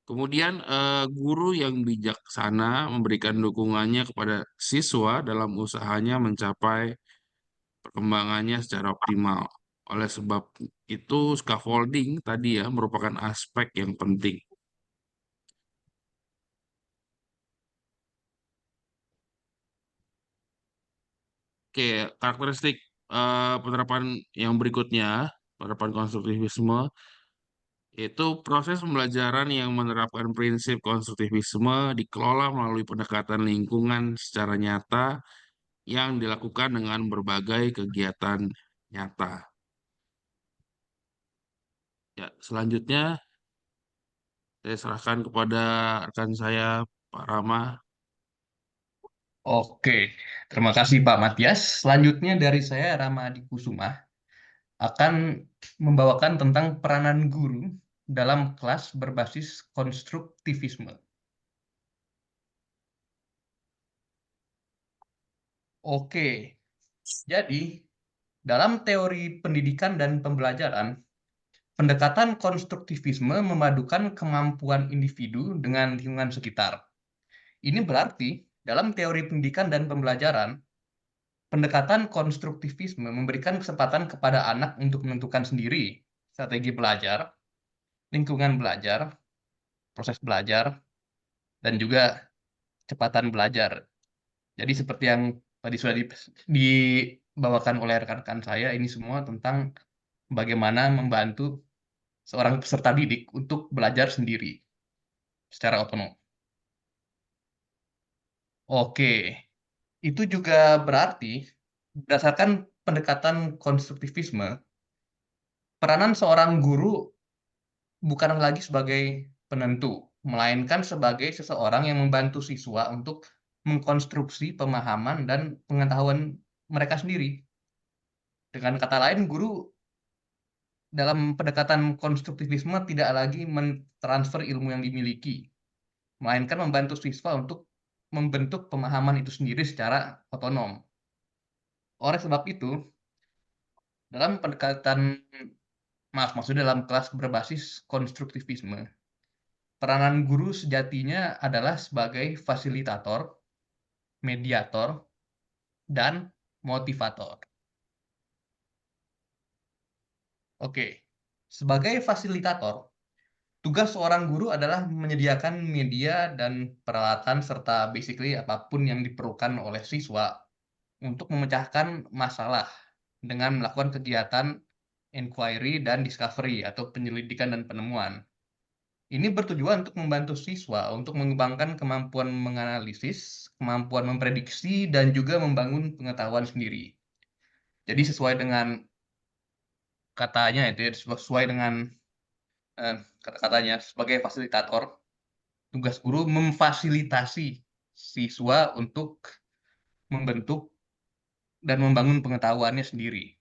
Kemudian guru yang bijaksana memberikan dukungannya kepada siswa dalam usahanya mencapai perkembangannya secara optimal. Oleh sebab itu scaffolding tadi ya merupakan aspek yang penting. Oke, karakteristik penerapan yang berikutnya, penerapan konstruktivisme, yaitu proses pembelajaran yang menerapkan prinsip konstruktivisme dikelola melalui pendekatan lingkungan secara nyata yang dilakukan dengan berbagai kegiatan nyata. Ya, selanjutnya saya serahkan kepada rekan saya, Pak Rama. Oke, terima kasih Pak Matias. Selanjutnya dari saya, Rama Adi Kusuma, akan membawakan tentang peranan guru dalam kelas berbasis konstruktivisme. Oke, jadi dalam teori pendidikan dan pembelajaran, pendekatan konstruktivisme memadukan kemampuan individu dengan lingkungan sekitar. Ini berarti dalam teori pendidikan dan pembelajaran, pendekatan konstruktivisme memberikan kesempatan kepada anak untuk menentukan sendiri strategi belajar, lingkungan belajar, proses belajar, dan juga kecepatan belajar. Jadi seperti yang tadi sudah dibawakan oleh rekan-rekan saya, ini semua tentang bagaimana membantu seorang peserta didik untuk belajar sendiri secara otonom. Oke, itu juga berarti berdasarkan pendekatan konstruktivisme, peranan seorang guru bukan lagi sebagai penentu, melainkan sebagai seseorang yang membantu siswa untuk mengkonstruksi pemahaman dan pengetahuan mereka sendiri. Dengan kata lain, guru dalam pendekatan konstruktivisme tidak lagi mentransfer ilmu yang dimiliki, melainkan membantu siswa untuk membentuk pemahaman itu sendiri secara otonom. Oleh sebab itu, dalam maksudnya dalam kelas berbasis konstruktivisme, peranan guru sejatinya adalah sebagai fasilitator, mediator, dan motivator. Oke, sebagai fasilitator, tugas seorang guru adalah menyediakan media dan peralatan serta basically apapun yang diperlukan oleh siswa untuk memecahkan masalah dengan melakukan kegiatan inquiry dan discovery atau penyelidikan dan penemuan. Ini bertujuan untuk membantu siswa untuk mengembangkan kemampuan menganalisis, kemampuan memprediksi, dan juga membangun pengetahuan sendiri. Jadi sesuai dengan katanya itu ya, sesuai dengan kata-katanya sebagai fasilitator, tugas guru memfasilitasi siswa untuk membentuk dan membangun pengetahuannya sendiri.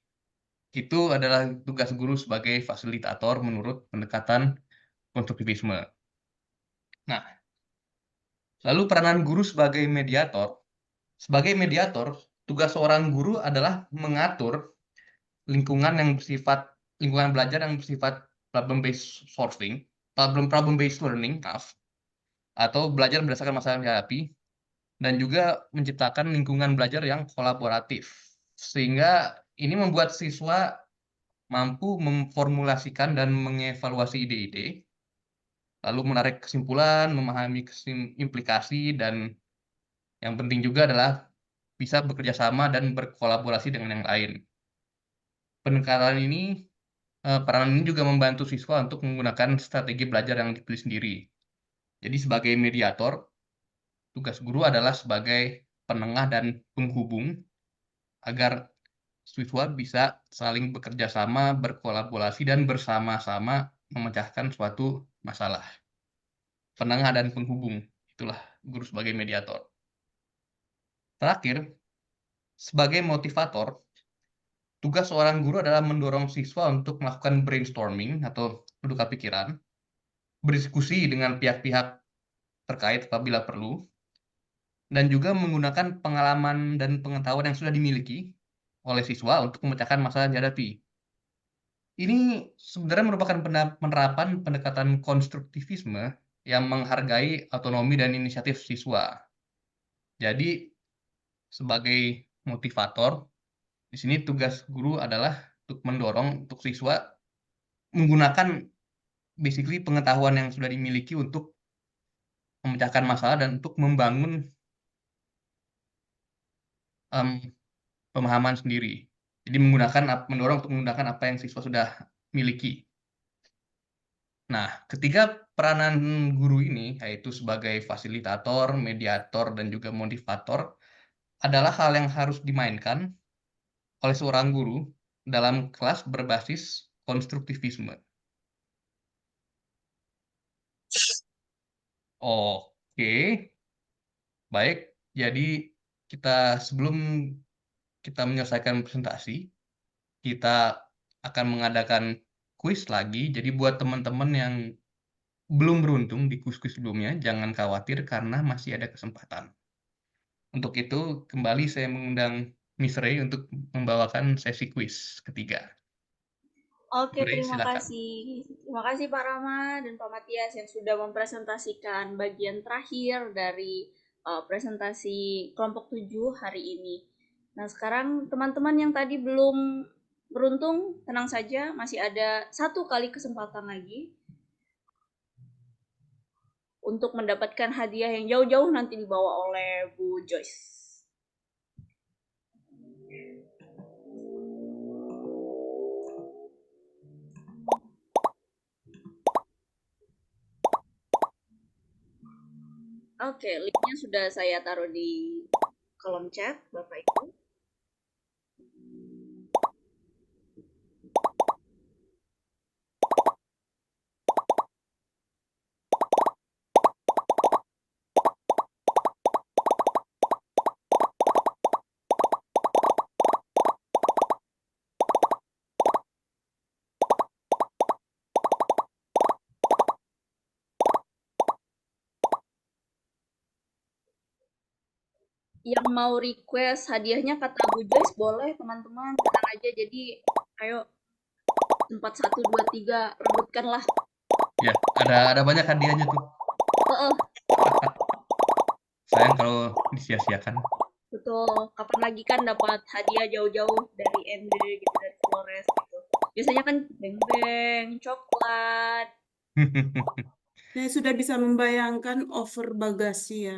Itu adalah tugas guru sebagai fasilitator menurut pendekatan konstruktivisme. Nah, lalu peranan guru sebagai mediator. Sebagai mediator, tugas seorang guru adalah mengatur lingkungan belajar yang bersifat problem-based solving, problem-based learning, atau belajar berdasarkan masalah yang dihadapi, dan juga menciptakan lingkungan belajar yang kolaboratif. Sehingga ini membuat siswa mampu memformulasikan dan mengevaluasi ide-ide, lalu menarik kesimpulan, memahami implikasi, dan yang penting juga adalah bisa bekerja sama dan berkolaborasi dengan yang lain. Peranan ini juga membantu siswa untuk menggunakan strategi belajar yang dipilih sendiri. Jadi sebagai mediator, tugas guru adalah sebagai penengah dan penghubung agar siswa bisa saling bekerja sama, berkolaborasi, dan bersama-sama memecahkan suatu masalah. Penengah dan penghubung, itulah guru sebagai mediator. Terakhir, sebagai motivator, tugas seorang guru adalah mendorong siswa untuk melakukan brainstorming atau bertukar pikiran, berdiskusi dengan pihak-pihak terkait apabila perlu, dan juga menggunakan pengalaman dan pengetahuan yang sudah dimiliki oleh siswa untuk memecahkan masalah yang dihadapi. Ini sebenarnya merupakan penerapan pendekatan konstruktivisme yang menghargai otonomi dan inisiatif siswa. Jadi, sebagai motivator, di sini tugas guru adalah untuk mendorong untuk siswa menggunakan basically pengetahuan yang sudah dimiliki untuk memecahkan masalah dan untuk membangun pemahaman sendiri. Jadi mendorong untuk menggunakan apa yang siswa sudah miliki. Nah, ketiga peranan guru ini, yaitu sebagai fasilitator, mediator, dan juga motivator, adalah hal yang harus dimainkan oleh seorang guru dalam kelas berbasis konstruktivisme. Oke, baik. Jadi sebelum kita menyelesaikan presentasi, kita akan mengadakan kuis lagi. Jadi buat teman-teman yang belum beruntung di kuis-kuis sebelumnya, jangan khawatir karena masih ada kesempatan. Untuk itu, kembali saya mengundang Miss Ray untuk membawakan sesi kuis ketiga. Oke, Ray, terima silakan. kasih. Terima kasih Pak Rama dan Pak Matias yang sudah mempresentasikan bagian terakhir dari presentasi kelompok 7 hari ini. Nah, sekarang teman-teman yang tadi belum beruntung, tenang saja, masih ada 1 kali kesempatan lagi untuk mendapatkan hadiah yang jauh-jauh nanti dibawa oleh Bu Joyce. Oke, linknya sudah saya taruh di kolom chat, Bapak Ibu. yang mau request hadiahnya kata Bu Joyce boleh teman-teman, tenang aja. Jadi ayo 4, 1, 2, 3 rebutkan lah. Ya, ada banyak hadiahnya tuh. Heeh, Sayang kalau disia-siakan. betul. Kapan lagi kan dapat hadiah jauh-jauh dari Endre gitu, dari Flores gitu. Biasanya kan beng-beng, coklat. Saya sudah bisa membayangkan over bagasi ya.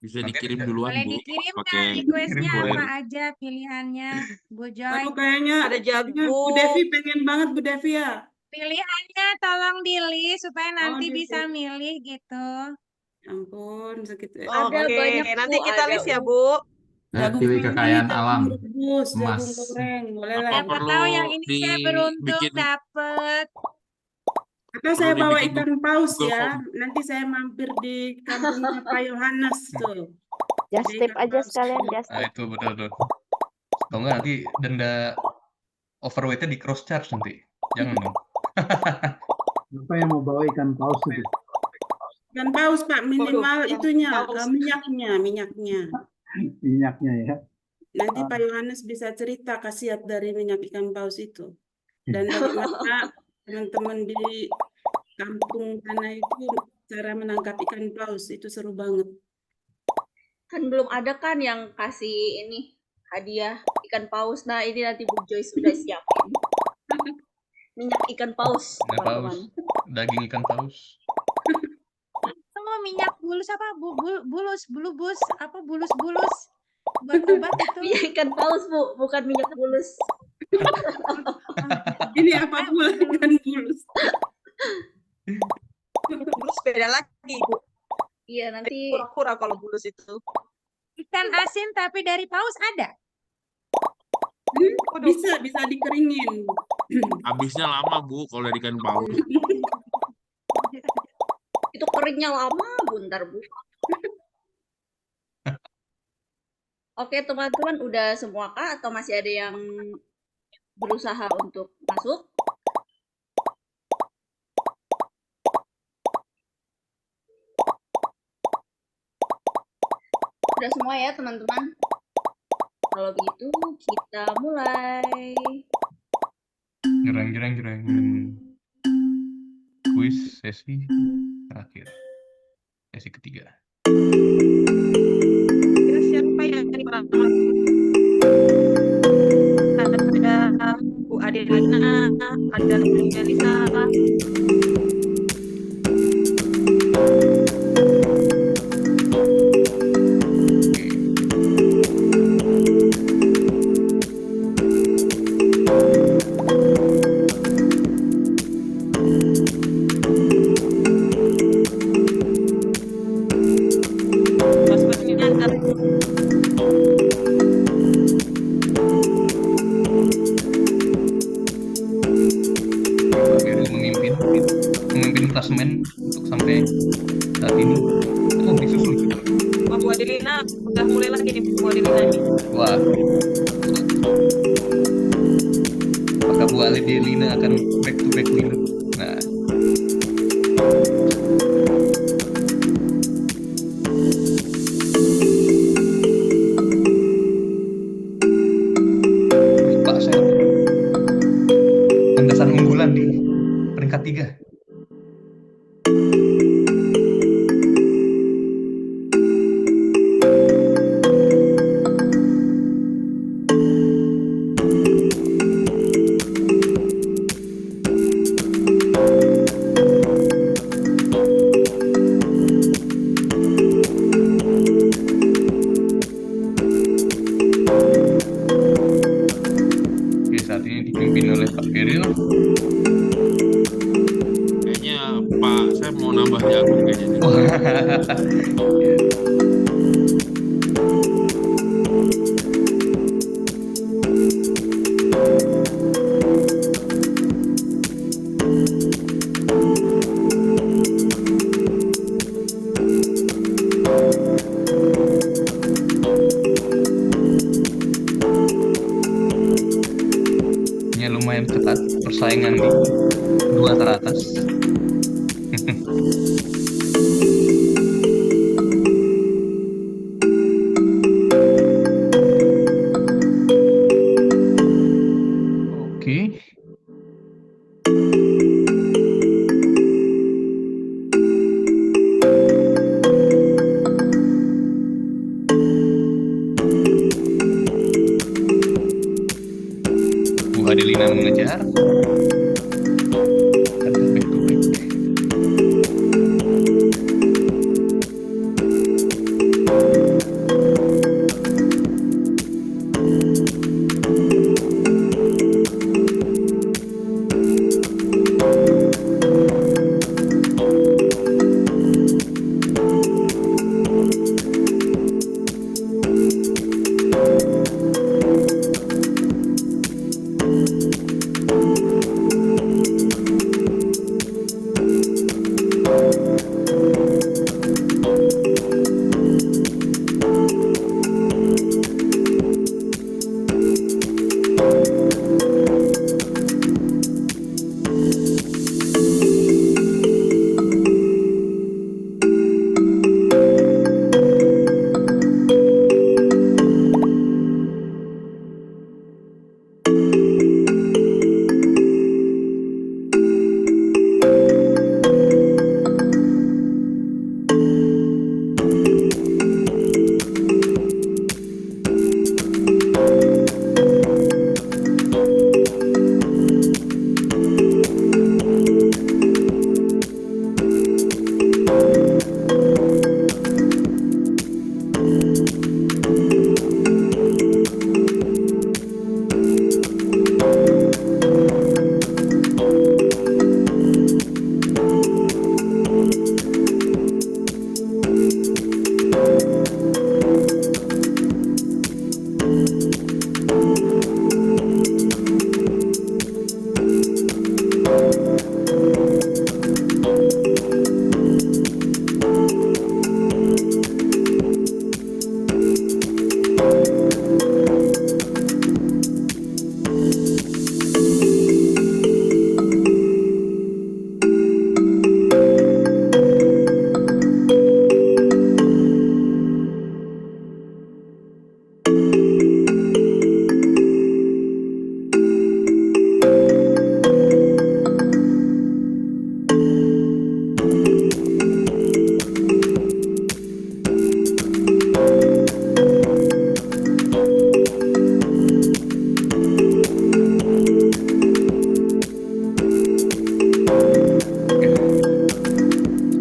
Bisa Nanti dikirim ada- duluan, Boleh Bu, dikirim pakai nggak requestnya kurir. apa aja pilihannya, Bu Joy? Aduh, kayaknya Ada Bu Devi jagung. pengen banget Bu Devi ya. Pilihannya tolong di-list supaya nanti di- bisa milih gitu. Ampun, segitu. Ada Oke, banyak, nanti Bu, kita ada, list ya, Bu. Bu. Nah, Jagung pilih putih, kekayaan jagung alam, rebus, emas. jagung goreng, boleh lah. Apa Siapa perlu tahu yang ini saya beruntung dibikin dapet. Atau saya bawa dibikin ikan paus Google ya. Form? Nanti saya mampir di kampungnya Pak Yohanes tuh. Just Ada tip ikan aja paus. sekalian, just Nah, tip. itu betul tuh. Kalau nggak nanti denda overweightnya di cross charge nanti. Jangan dong. Siapa yang mau bawa ikan paus itu? Ikan paus Pak, minimal Waduh, itunya, paus. minyaknya. Minyaknya ya. Nanti Pak Yohanes bisa cerita khasiat dari minyak ikan paus itu. Dan bagaimana teman-teman di kampung sana itu cara menangkap ikan paus, itu seru banget. Kan belum ada kan yang kasih ini hadiah ikan paus. Nah, ini nanti Bu Joyce sudah siapin. Minyak ikan paus, Ikan paus, teman-teman. daging ikan paus. Sama minyak bulus apa? Bulus buat obat itu. Minyak ikan paus, Bu, bukan minyak bulus. Ini apa pula ikan bulus? Bulus beda lagi, Bu. Iya, nanti Kura-kura kalau bulus itu. Ikan asin tapi dari paus ada. Bisa dikeringin. Habisnya lama, Bu, kalau dari ikan paus. itu keringnya lama, bentar, Bu. Oke, teman-teman, udah semua kah atau masih ada yang berusaha untuk masuk? Udah semua ya, teman-teman? Kalau begitu, kita mulai. Gerang. Kuis sesi terakhir. Sesi ketiga. Kira siapa yang dari pertama? Ada Bu Adelina, ada Bu Elisa. Mas-masnya ada. Pak Heru memimpin klasemen untuk sampai saat ini. Oh, disusul. Wah, Bu Adelina udah mulai lagi nih Bu Adelina nih. Wah. Apakah Bu Adelina akan back to back winner? Nah, Pak saya angkatan unggulan di peringkat 3. Oke, saat ini dipimpin oleh Pak Beril. Kayaknya Pak, saya mau nambah jagung kayaknya. Ini lumayan ketat persaingan di dua teratas. Mbak Delina mengejar. Aduh, back to back.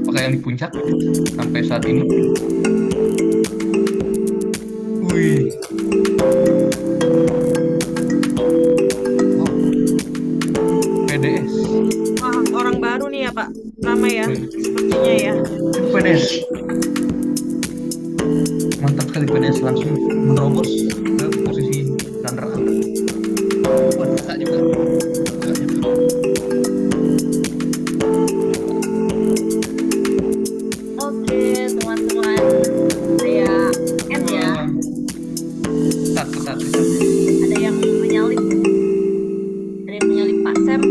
Apakah yang di puncak sampai saat ini? Wih. Wow. PDS. Wah, orang baru nih ya Pak Rama ya, sepertinya ya. PDS. Mantap sekali PDS langsung menerobos ke posisi runner up. Wah, bisa juga. Oke, teman-teman. Saya end ya. Ketat. Ada yang menyalip. Ada yang menyalip Pak Sam.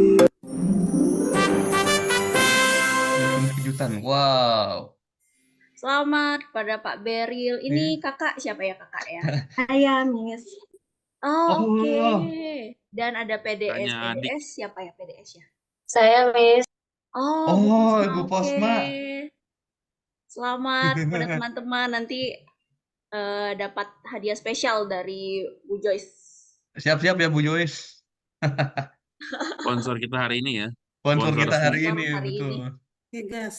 Kejutan. Wow. Selamat kepada Pak Beril. Ini kakak siapa ya kakak ya? Saya Miss. Oh, oke. Oh. Dan ada PDS. Tanya adik. PDS siapa ya PDS ya? Saya Miss. Oh, Bu Oh, Posma, Ibu oke. Posma. Selamat kepada teman-teman. Nanti dapat hadiah spesial dari Bu Joyce. Siap-siap ya Bu Joyce. Sponsor kita hari ini ya. Sponsor kita resmi. hari ini, Hari betul. ini. Oke, gas.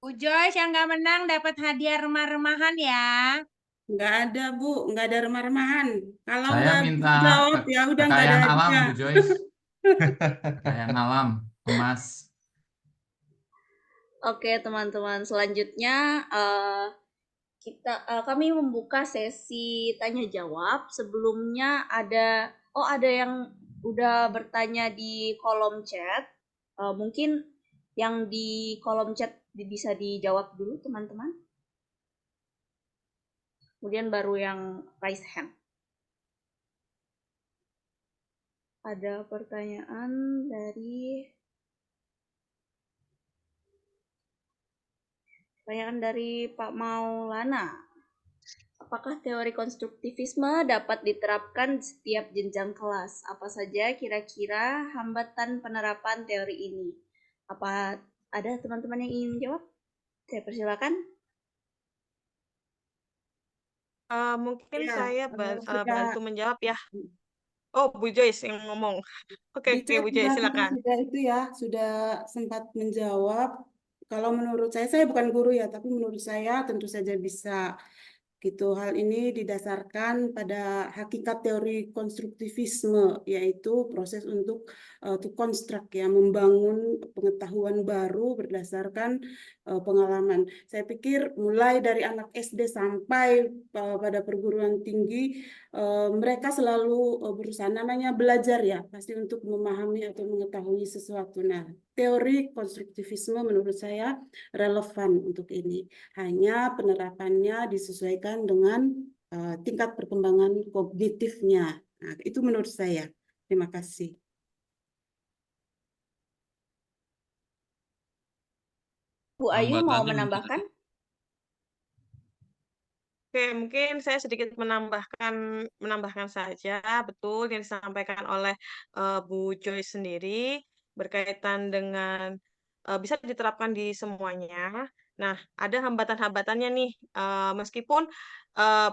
Bu Joyce yang nggak menang dapat hadiah remah-remahan ya. Nggak ada, Bu. Nggak ada remah-remahan. Kalau Saya nggak minta jawab, ya udah nggak ada kekayaan alam, hadiah. Bu Joyce. Kekayaan alam, emas. Oke, teman-teman. Selanjutnya kami membuka sesi tanya jawab. Sebelumnya ada yang udah bertanya di kolom chat. Mungkin yang di kolom chat bisa dijawab dulu, teman-teman. Kemudian baru yang raise hand. Ada pertanyaan dari Pak Maulana. Apakah teori konstruktivisme dapat diterapkan di setiap jenjang kelas? Apa saja kira-kira hambatan penerapan teori ini? Apa ada teman-teman yang ingin menjawab? Saya persilakan. Mungkin Ya, saya sudah. bantu menjawab ya. Oh, Bu Joyce yang ngomong. Oke, Di chat Bu juga Joyce kita silakan. sudah itu ya, sudah sempat menjawab. Kalau menurut saya bukan guru ya, tapi menurut saya tentu saja bisa gitu. Hal ini didasarkan pada hakikat teori konstruktivisme, yaitu proses untuk to construct ya, membangun pengetahuan baru berdasarkan pengalaman. Saya pikir mulai dari anak SD sampai pada perguruan tinggi, mereka selalu berusaha namanya belajar ya, pasti untuk memahami atau mengetahui sesuatu. Nah, teori konstruktivisme menurut saya relevan untuk ini. Hanya penerapannya disesuaikan dengan tingkat perkembangan kognitifnya. Nah, itu menurut saya. Terima kasih. Bu Ayu mau Hambatannya mungkin menambahkan? Oke, mungkin saya sedikit menambahkan saja, betul yang disampaikan oleh Bu Joyce sendiri berkaitan dengan bisa diterapkan di semuanya. Nah, ada hambatan-hambatannya nih, meskipun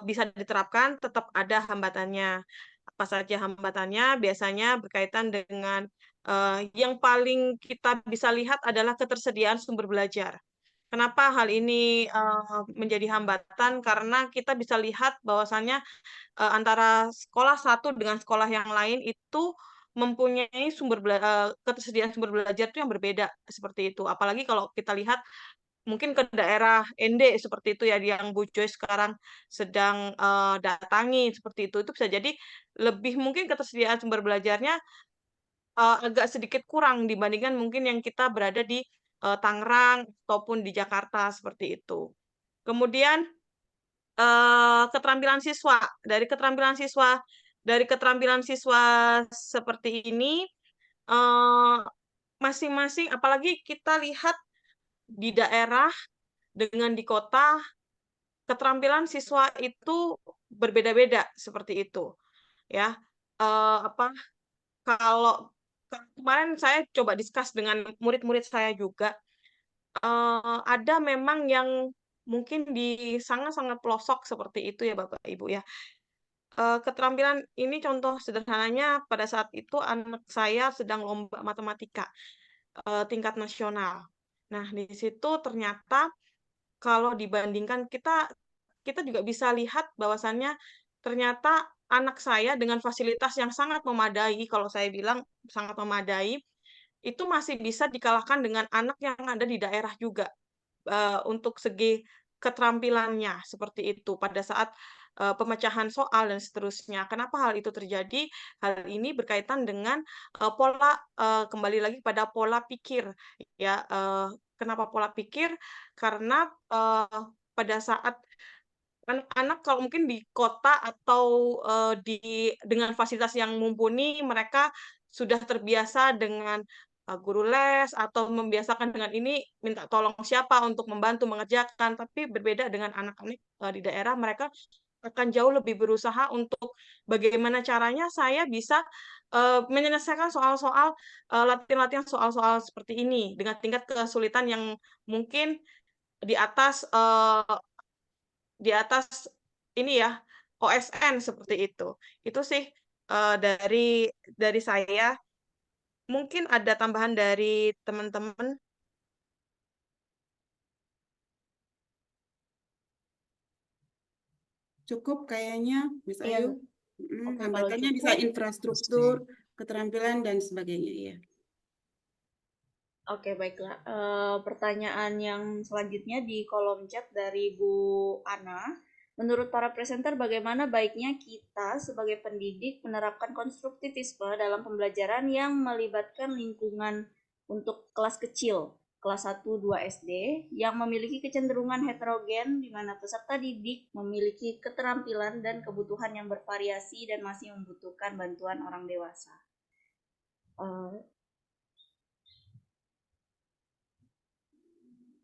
bisa diterapkan, tetap ada hambatannya. Apa saja hambatannya? Biasanya berkaitan dengan yang paling kita bisa lihat adalah ketersediaan sumber belajar. Kenapa hal ini menjadi hambatan? Karena kita bisa lihat bahwasannya antara sekolah satu dengan sekolah yang lain itu mempunyai ketersediaan sumber belajar itu yang berbeda seperti itu. Apalagi kalau kita lihat mungkin ke daerah ND seperti itu ya, yang Bu Joyce sekarang sedang datangi seperti itu bisa jadi lebih mungkin ketersediaan sumber belajarnya agak sedikit kurang dibandingkan mungkin yang kita berada di Tangerang ataupun di Jakarta seperti itu. Kemudian keterampilan siswa, dari keterampilan siswa seperti ini masing-masing, apalagi kita lihat di daerah dengan di kota, keterampilan siswa itu berbeda-beda seperti itu, ya. Kalau kemarin saya coba discuss dengan murid-murid saya juga, ada memang yang mungkin di sangat-sangat pelosok seperti itu ya Bapak Ibu ya. Keterampilan ini contoh sederhananya pada saat itu anak saya sedang lomba matematika tingkat nasional. Nah, di situ ternyata kalau dibandingkan kita juga bisa lihat bahwasannya ternyata anak saya dengan fasilitas yang sangat memadai, kalau saya bilang sangat memadai, itu masih bisa dikalahkan dengan anak yang ada di daerah juga untuk segi keterampilannya seperti itu pada saat pemecahan soal dan seterusnya. Kenapa hal itu terjadi? Hal ini berkaitan dengan kembali lagi pada pola pikir ya. Kenapa pola pikir? Karena pada saat anak-anak kalau mungkin di kota atau dengan fasilitas yang mumpuni, mereka sudah terbiasa dengan guru les atau membiasakan dengan ini minta tolong siapa untuk membantu mengerjakan. Tapi berbeda dengan anak-anak di daerah, mereka akan jauh lebih berusaha untuk bagaimana caranya saya bisa menyelesaikan soal-soal latihan-latihan soal-soal seperti ini dengan tingkat kesulitan yang mungkin di atas ini ya, OSN seperti itu. Itu sih dari saya. Mungkin ada tambahan dari teman-teman. Cukup kayaknya, Miss Iya, Ayu. oke, kalau Hambatannya bisa cukup. infrastruktur, keterampilan, dan sebagainya. Ya. Oke, baiklah. Pertanyaan yang selanjutnya di kolom chat dari Bu Ana. Menurut para presenter, bagaimana baiknya kita sebagai pendidik menerapkan konstruktivisme dalam pembelajaran yang melibatkan lingkungan untuk kelas kecil, kelas 1-2 SD, yang memiliki kecenderungan heterogen di mana peserta didik memiliki keterampilan dan kebutuhan yang bervariasi dan masih membutuhkan bantuan orang dewasa.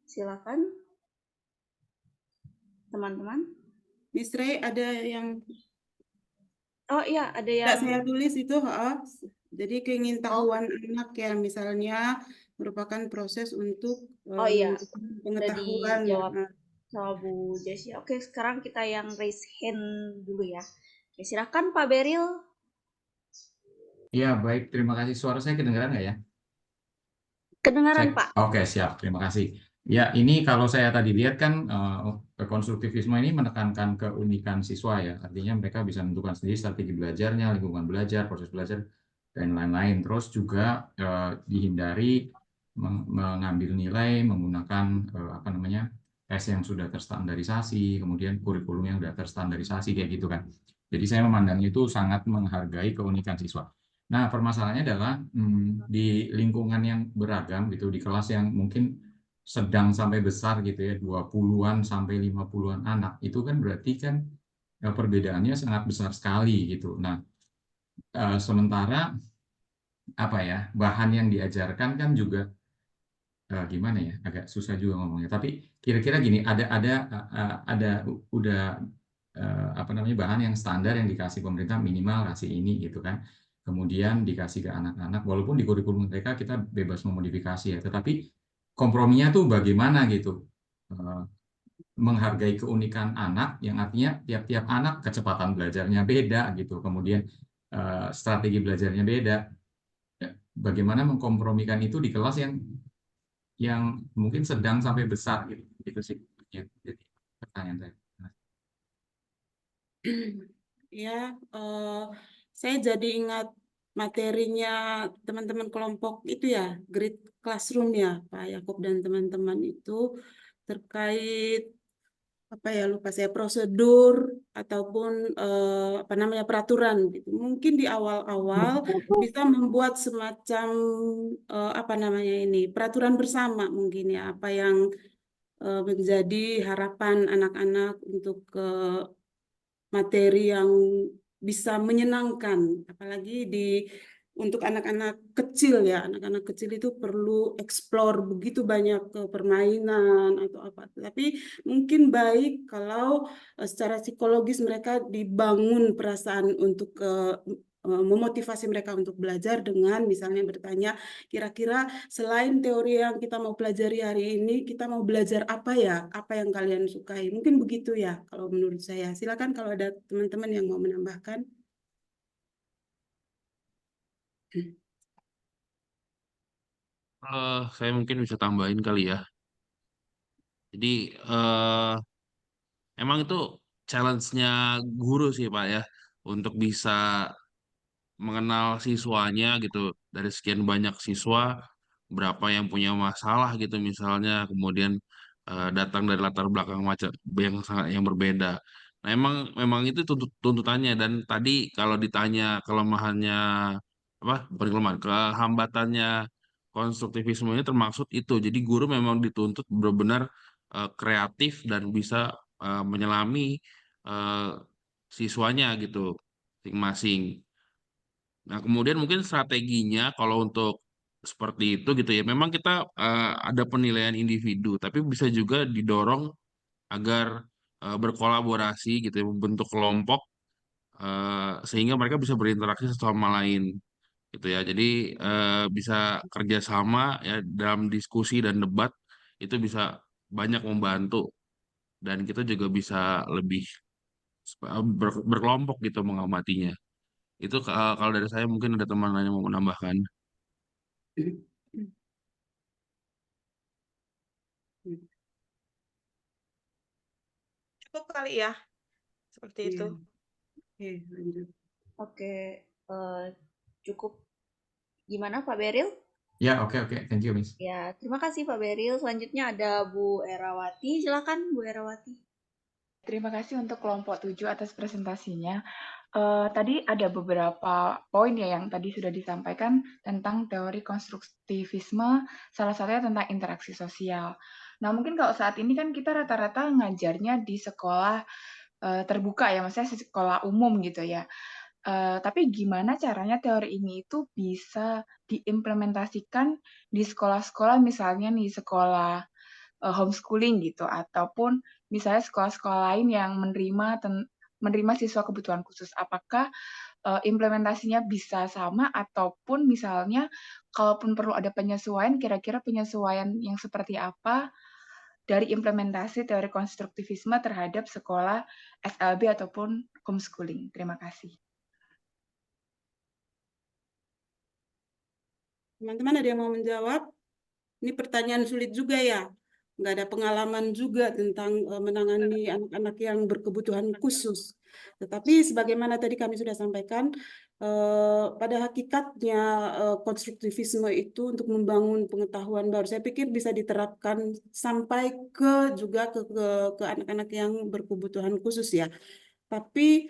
Silakan, teman-teman. Miss Ray, ada yang... Oh iya, ada Tidak yang... saya tulis itu, jadi keingintahuan anak yang misalnya merupakan proses untuk Oh iya, pengetahuan. udah dijawab sama Bu Jessi. Oke, sekarang kita yang raise hand dulu ya. Oke, silakan Pak Beril. Iya, baik. Terima kasih. Suara saya kedengaran nggak ya? Kedengaran, Cek. Pak. Oke, siap. Terima kasih. Ya, ini kalau saya tadi lihat kan konstruktivisme ini menekankan keunikan siswa ya. Artinya mereka bisa menentukan sendiri strategi belajarnya, lingkungan belajar, proses belajar, dan lain-lain. Terus juga dihindari mengambil nilai menggunakan apa namanya tes yang sudah terstandarisasi, kemudian kurikulum yang sudah terstandarisasi kayak gitu kan. Jadi saya memandangnya itu sangat menghargai keunikan siswa. Nah, permasalahannya adalah di lingkungan yang beragam gitu, di kelas yang mungkin sedang sampai besar gitu ya, 20-an sampai 50-an anak, itu kan berarti kan perbedaannya sangat besar sekali gitu. Nah, sementara apa ya, bahan yang diajarkan kan juga gimana ya, agak susah juga ngomongnya. Tapi kira-kira gini, ada udah apa namanya bahan yang standar yang dikasih pemerintah minimal kasih ini gitu kan. Kemudian dikasih ke anak-anak, walaupun di kurikulum mereka kita bebas memodifikasi ya, tetapi komprominya tuh bagaimana gitu. Menghargai keunikan anak, yang artinya tiap-tiap anak kecepatan belajarnya beda gitu, kemudian strategi belajarnya beda. Bagaimana mengkompromikan itu di kelas yang mungkin sedang sampai besar gitu, itu sih jadi pertanyaan saya. Ya, saya jadi ingat materinya teman-teman kelompok itu ya, Grid Classroom ya, Pak Yakob dan teman-teman itu terkait apa ya, lupa saya, prosedur ataupun apa namanya peraturan gitu. Mungkin di awal-awal bisa membuat semacam apa namanya ini peraturan bersama mungkin ya, apa yang menjadi harapan anak-anak untuk materi yang bisa menyenangkan, apalagi untuk anak-anak kecil ya, anak-anak kecil itu perlu explore begitu banyak ke permainan atau apa. Tapi mungkin baik kalau secara psikologis mereka dibangun perasaan untuk memotivasi mereka untuk belajar dengan misalnya bertanya, kira-kira selain teori yang kita mau pelajari hari ini, kita mau belajar apa ya? Apa yang kalian sukai? Mungkin begitu ya kalau menurut saya. Silakan kalau ada teman-teman yang mau menambahkan. Saya mungkin bisa tambahin kali ya. Jadi emang itu challenge-nya guru sih Pak ya, untuk bisa mengenal siswanya gitu. Dari sekian banyak siswa, berapa yang punya masalah gitu misalnya, kemudian datang dari latar belakang macam yang sangat yang berbeda. Nah, memang itu tuntutannya. Dan tadi kalau ditanya kelemahannya apa, bukan kelemahan, kehambatannya konstruktivisme ini termaksud itu. Jadi guru memang dituntut benar-benar kreatif dan bisa menyelami eh, siswanya gitu masing-masing. Nah, kemudian mungkin strateginya kalau untuk seperti itu gitu ya, memang kita ada penilaian individu, tapi bisa juga didorong agar berkolaborasi gitu ya, membentuk kelompok sehingga mereka bisa berinteraksi satu sama lain gitu ya. Jadi bisa kerjasama ya dalam diskusi dan debat itu bisa banyak membantu dan kita juga bisa lebih berkelompok gitu mengamatinya. Itu kalau dari saya mungkin ada teman lain yang mau menambahkan. Cukup kali ya, seperti itu. Oke, lanjut. Oke, cukup. Gimana Pak Beril? Ya, oke. Thank you, Miss. Ya, terima kasih Pak Beril. Selanjutnya ada Bu Erawati. Silakan Bu Erawati. Terima kasih untuk kelompok 7 atas presentasinya. Tadi ada beberapa poin ya yang tadi sudah disampaikan tentang teori konstruktivisme, salah satunya tentang interaksi sosial. Nah, mungkin kalau saat ini kan kita rata-rata ngajarnya di sekolah terbuka ya, maksudnya sekolah umum gitu ya. Tapi gimana caranya teori ini itu bisa diimplementasikan di sekolah-sekolah, misalnya nih sekolah homeschooling gitu, ataupun misalnya sekolah-sekolah lain yang menerima siswa kebutuhan khusus. Apakah implementasinya bisa sama, ataupun misalnya kalaupun perlu ada penyesuaian, kira-kira penyesuaian yang seperti apa dari implementasi teori konstruktivisme terhadap sekolah SLB ataupun homeschooling. Terima kasih. Teman-teman ada yang mau menjawab? Ini pertanyaan sulit juga ya. Nggak ada pengalaman juga tentang menangani anak-anak yang berkebutuhan khusus. Tetapi sebagaimana tadi kami sudah sampaikan, pada hakikatnya konstruktivisme itu untuk membangun pengetahuan baru. Saya pikir bisa diterapkan sampai ke juga ke anak-anak yang berkebutuhan khusus ya. Tapi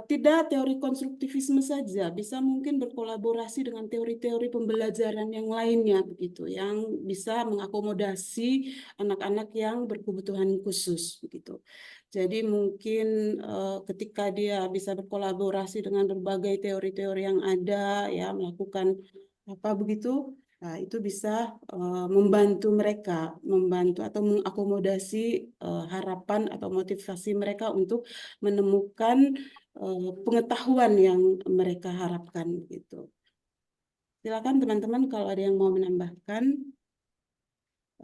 tidak teori konstruktivisme saja, bisa mungkin berkolaborasi dengan teori-teori pembelajaran yang lainnya begitu, yang bisa mengakomodasi anak-anak yang berkebutuhan khusus begitu. Jadi mungkin ketika dia bisa berkolaborasi dengan berbagai teori-teori yang ada, ya melakukan apa begitu, nah, itu bisa membantu mereka, membantu atau mengakomodasi harapan atau motivasi mereka untuk menemukan pengetahuan yang mereka harapkan gitu. Silakan teman-teman kalau ada yang mau menambahkan.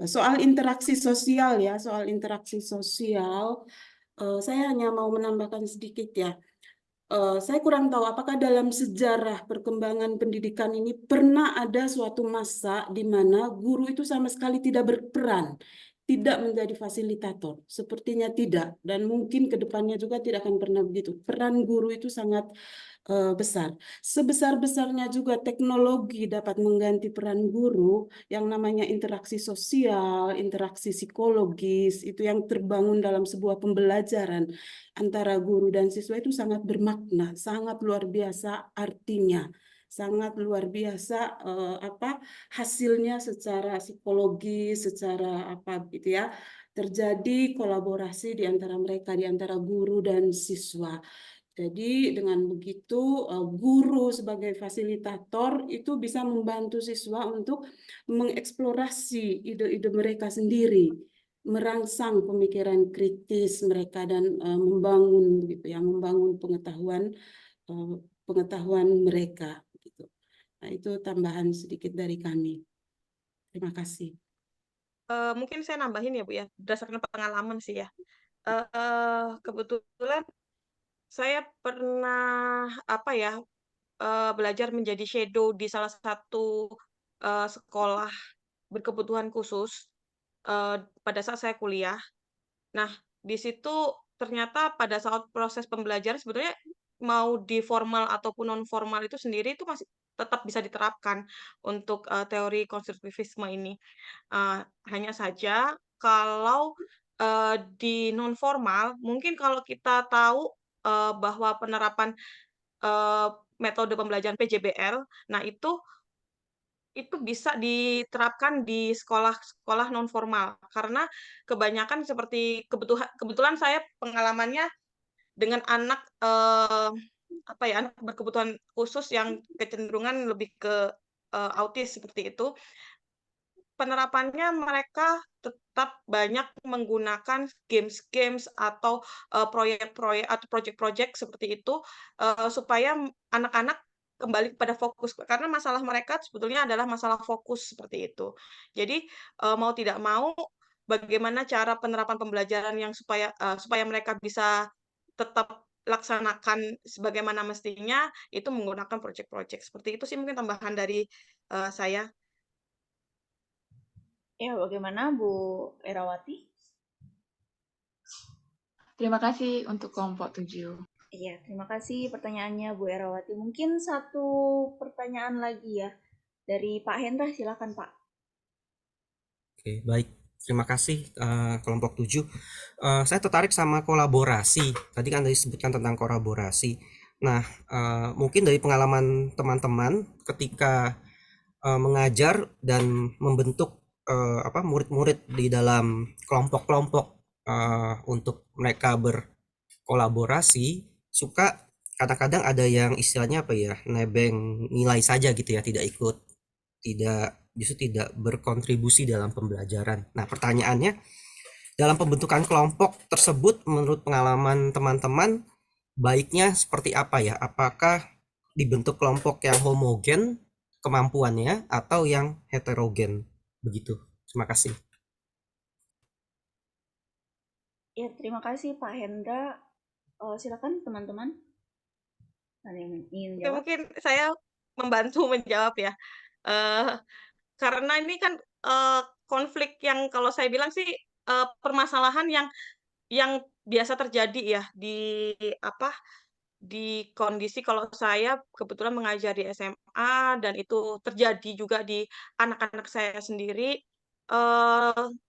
Soal interaksi sosial ya, soal interaksi sosial, saya hanya mau menambahkan sedikit ya. Saya kurang tahu apakah dalam sejarah perkembangan pendidikan ini pernah ada suatu masa di mana guru itu sama sekali tidak berperan, tidak menjadi fasilitator. Sepertinya tidak, dan mungkin ke depannya juga tidak akan pernah begitu. Peran guru itu sangat besar. Sebesar-besarnya juga teknologi dapat mengganti peran guru, yang namanya interaksi sosial, interaksi psikologis, itu yang terbangun dalam sebuah pembelajaran antara guru dan siswa itu sangat bermakna, sangat luar biasa artinya, sangat luar biasa hasilnya secara psikologis, secara apa gitu ya. Terjadi kolaborasi di antara mereka, di antara guru dan siswa. Jadi dengan begitu guru sebagai fasilitator itu bisa membantu siswa untuk mengeksplorasi ide-ide mereka sendiri, merangsang pemikiran kritis mereka dan membangun gitu ya, membangun pengetahuan mereka gitu. Nah, itu tambahan sedikit dari kami. Terima kasih. Mungkin saya nambahin ya Bu ya, berdasarkan pengalaman sih ya. Kebetulan saya pernah belajar menjadi shadow di salah satu sekolah berkebutuhan khusus pada saat saya kuliah. Nah, di situ ternyata pada saat proses pembelajaran sebenarnya mau di formal ataupun non formal itu sendiri itu masih tetap bisa diterapkan untuk teori konstruktivisme ini. Hanya saja kalau di non formal mungkin kalau kita tahu bahwa penerapan metode pembelajaran PJBL, nah itu bisa diterapkan di sekolah-sekolah non formal. Karena kebanyakan seperti kebetulan saya pengalamannya dengan anak anak berkebutuhan khusus yang kecenderungan lebih ke autis seperti itu. Penerapannya mereka tetap banyak menggunakan games-games atau proyek-proyek atau project-project seperti itu supaya anak-anak kembali kepada fokus karena masalah mereka sebetulnya adalah masalah fokus seperti itu. Jadi mau tidak mau bagaimana cara penerapan pembelajaran yang supaya mereka bisa tetap laksanakan sebagaimana mestinya itu menggunakan project-project seperti itu sih mungkin tambahan dari saya. Ya, bagaimana Bu Erawati? Terima kasih untuk kelompok 7. Iya, terima kasih pertanyaannya Bu Erawati. Mungkin satu pertanyaan lagi ya dari Pak Hendra, silakan Pak. Oke, baik. Terima kasih kelompok 7. Saya tertarik sama kolaborasi. Tadi kan disebutkan tentang kolaborasi. Nah, mungkin dari pengalaman teman-teman ketika mengajar dan membentuk murid-murid di dalam kelompok-kelompok untuk mereka berkolaborasi, suka kadang-kadang ada yang istilahnya nebeng nilai saja gitu ya, justru tidak berkontribusi dalam pembelajaran. Nah, pertanyaannya, dalam pembentukan kelompok tersebut menurut pengalaman teman-teman baiknya seperti apa ya? Apakah dibentuk kelompok yang homogen kemampuannya atau yang heterogen begitu? Terima kasih. Ya, terima kasih Pak Hendra. Silakan teman-teman. Ada yang ingin jawab? Mungkin saya membantu menjawab ya. Eh, karena ini kan konflik yang kalau saya bilang sih permasalahan yang biasa terjadi ya di apa di kondisi kalau saya kebetulan mengajar di SMA dan itu terjadi juga di anak-anak saya sendiri.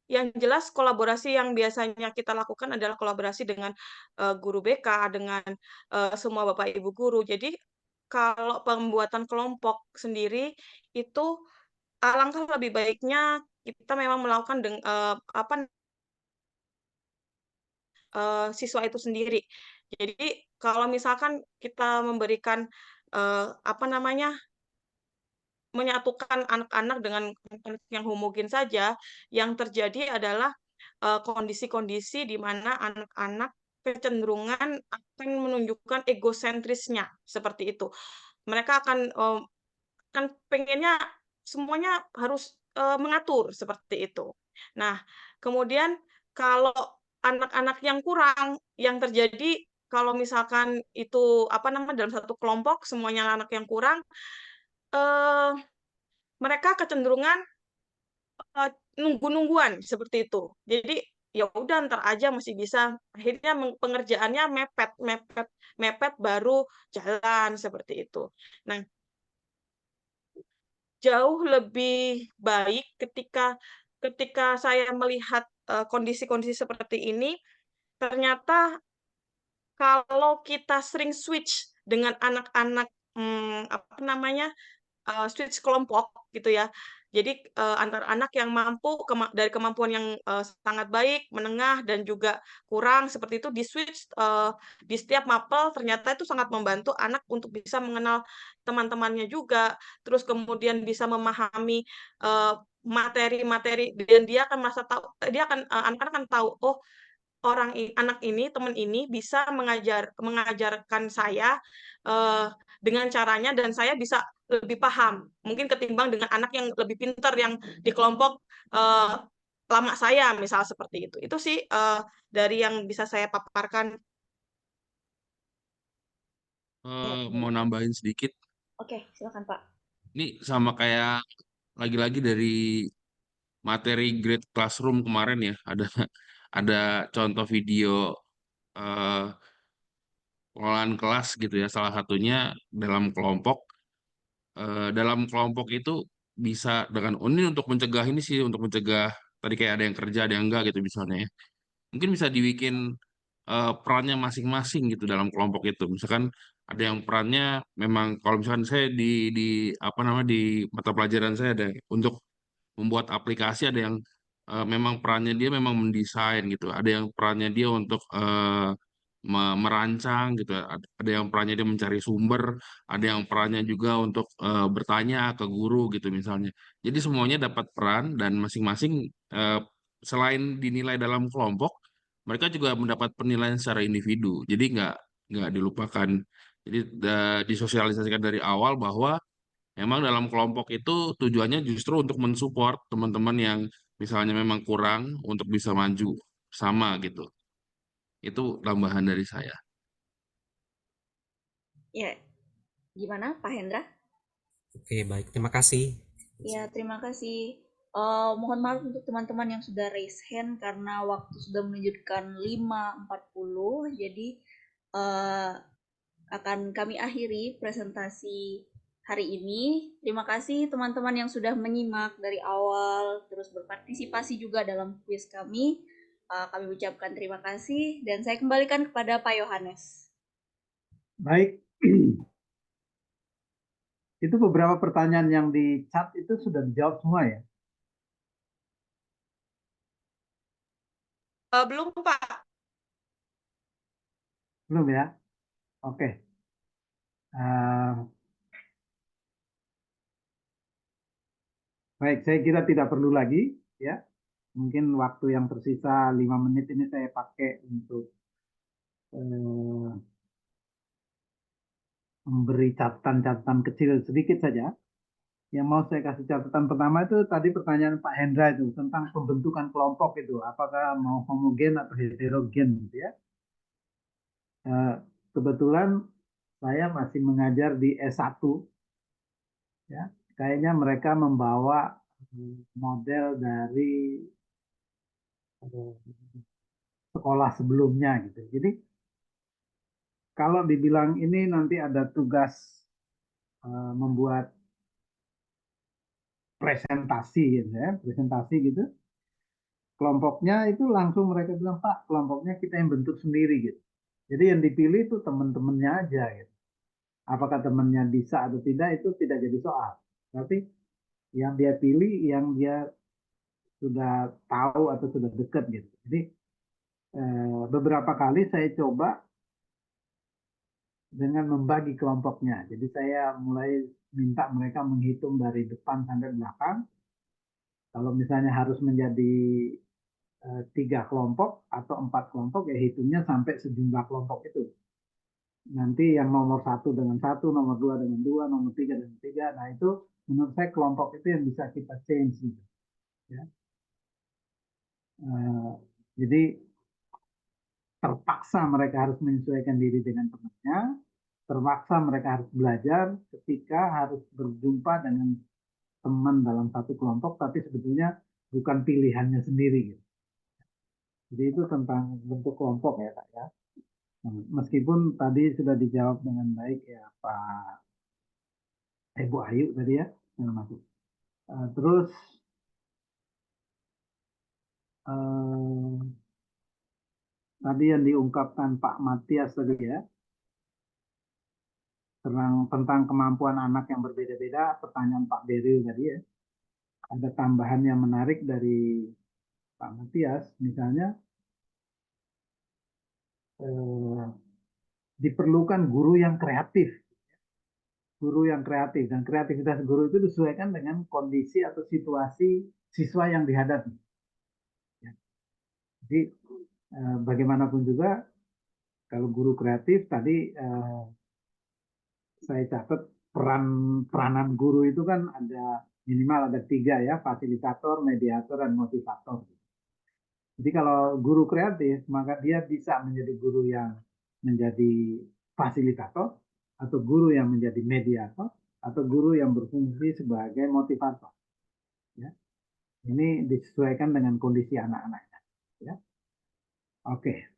Yang jelas kolaborasi yang biasanya kita lakukan adalah kolaborasi dengan guru BK, dengan semua Bapak Ibu guru. Jadi kalau pembuatan kelompok sendiri itu alangkah lebih baiknya kita memang melakukan siswa itu sendiri. Jadi kalau misalkan kita memberikan, apa namanya, menyatukan anak-anak dengan anak yang homogen saja, yang terjadi adalah, kondisi-kondisi di mana anak-anak kecenderungan akan menunjukkan egosentrisnya, seperti itu. Mereka akan, kan pengennya semuanya harus, mengatur, seperti itu. Nah, kemudian kalau anak-anak yang kurang, yang terjadi kalau misalkan itu, apa namanya, dalam satu kelompok semuanya anak yang kurang, eee, mereka kecenderungan, nunggu-nungguan, seperti itu. Jadi, ya udah entar aja masih bisa, akhirnya pengerjaannya mepet mepet mepet baru jalan, seperti itu. Nah, jauh lebih baik ketika ketika saya melihat, kondisi-kondisi seperti ini, ternyata kalau kita sering switch dengan anak-anak, apa namanya, switch kelompok gitu ya. Jadi, antara anak yang mampu dari kemampuan yang, sangat baik, menengah, dan juga kurang seperti itu di-switch, di setiap mapel ternyata itu sangat membantu anak untuk bisa mengenal teman-temannya juga, terus kemudian bisa memahami, materi-materi dan dia akan merasa tahu dia akan anak-anak akan tahu, "Oh, anak ini, teman ini bisa mengajarkan saya, dengan caranya dan saya bisa lebih paham, mungkin ketimbang dengan anak yang lebih pintar yang di kelompok, eee, lama saya, misal seperti itu. Itu sih, dari yang bisa saya paparkan. Mau nambahin sedikit, Oke, silakan Pak. ini sama kayak lagi-lagi dari materi Great Classroom kemarin ya, ada contoh video eh, pengelolaan kelas gitu ya, salah satunya dalam kelompok. Dalam kelompok itu bisa dengan ini untuk mencegah ini sih, untuk mencegah tadi kayak ada yang kerja, ada yang enggak gitu misalnya ya. Mungkin bisa dibikin perannya masing-masing gitu dalam kelompok itu. Misalkan ada yang perannya memang kalau misalkan saya di apa namanya di mata pelajaran saya ada untuk membuat aplikasi, ada yang memang perannya dia memang mendesain gitu, ada yang perannya dia untuk merancang gitu, ada yang perannya dia mencari sumber, ada yang perannya juga untuk bertanya ke guru gitu misalnya. Jadi semuanya dapat peran dan masing-masing eh, selain dinilai dalam kelompok, mereka juga mendapat penilaian secara individu. Jadi nggak dilupakan. Jadi disosialisasikan dari awal bahwa memang dalam kelompok itu tujuannya justru untuk mensupport teman-teman yang misalnya memang kurang untuk bisa maju sama gitu. Itu tambahan dari saya. Ya, gimana Pak Hendra? Oke, baik. Terima kasih. Ya, terima kasih. Mohon maaf untuk teman-teman yang sudah raise hand karena waktu sudah menunjukkan 5:40, jadi akan kami akhiri presentasi hari ini. Terima kasih teman-teman yang sudah menyimak dari awal, terus berpartisipasi juga dalam kuis kami. Kami ucapkan terima kasih dan saya kembalikan kepada Pak Yohanes. Baik. Itu beberapa pertanyaan yang di chat itu sudah dijawab semua ya? Belum, Pak. Belum ya? Oke. Baik, saya kira tidak perlu lagi ya. Mungkin waktu yang tersisa 5 menit ini saya pakai untuk memberi catatan-catatan kecil sedikit saja. Yang mau saya kasih catatan pertama itu tadi pertanyaan Pak Hendra itu tentang pembentukan kelompok itu, apakah mau homogen atau heterogen gitu ya. Kebetulan saya masih mengajar di S1 ya. kayaknya mereka membawa model dari sekolah sebelumnya gitu. Jadi kalau dibilang ini nanti ada tugas membuat presentasi gitu ya, presentasi gitu. Kelompoknya itu langsung mereka bilang, Pak, kelompoknya kita yang bentuk sendiri gitu. Jadi yang dipilih itu teman-temannya aja gitu. Apakah temannya bisa atau tidak itu tidak jadi soal. Tapi yang dia pilih, yang dia sudah tahu atau sudah dekat gitu. Jadi beberapa kali saya coba dengan membagi kelompoknya. Jadi saya mulai minta mereka menghitung dari depan sampai belakang. Kalau misalnya harus menjadi 3 kelompok atau 4 kelompok, ya hitungnya sampai sejumlah kelompok itu. Nanti yang nomor 1 dengan 1, nomor 2 dengan 2, nomor 3 dengan 3. Nah itu menurut saya kelompok itu yang bisa kita change gitu. Ya. Jadi terpaksa mereka harus menyesuaikan diri dengan temannya, terpaksa mereka harus belajar ketika harus berjumpa dengan teman dalam satu kelompok, tapi sebetulnya bukan pilihannya sendiri. Gitu. Jadi itu tentang bentuk kelompok ya Pak ya. Meskipun tadi sudah dijawab dengan baik ya Pak Ibu Ayu tadi ya, masuk. Terus tadi yang diungkapkan Pak Matias tadi ya, tentang kemampuan anak yang berbeda-beda, pertanyaan Pak Beril tadi ya. Ada tambahan yang menarik dari Pak Matias, misalnya diperlukan guru yang kreatif. Guru yang kreatif, dan kreativitas guru itu disesuaikan dengan kondisi atau situasi siswa yang dihadapi. Ya. Jadi bagaimanapun juga, kalau guru kreatif tadi saya catat peranan guru itu kan ada minimal ada 3 ya, fasilitator, mediator, dan motivator. Jadi kalau guru kreatif, maka dia bisa menjadi guru yang menjadi fasilitator, atau guru yang menjadi mediator, atau guru yang berfungsi sebagai motivator. Ya. Ini disesuaikan dengan kondisi anak-anaknya. Ya. Oke.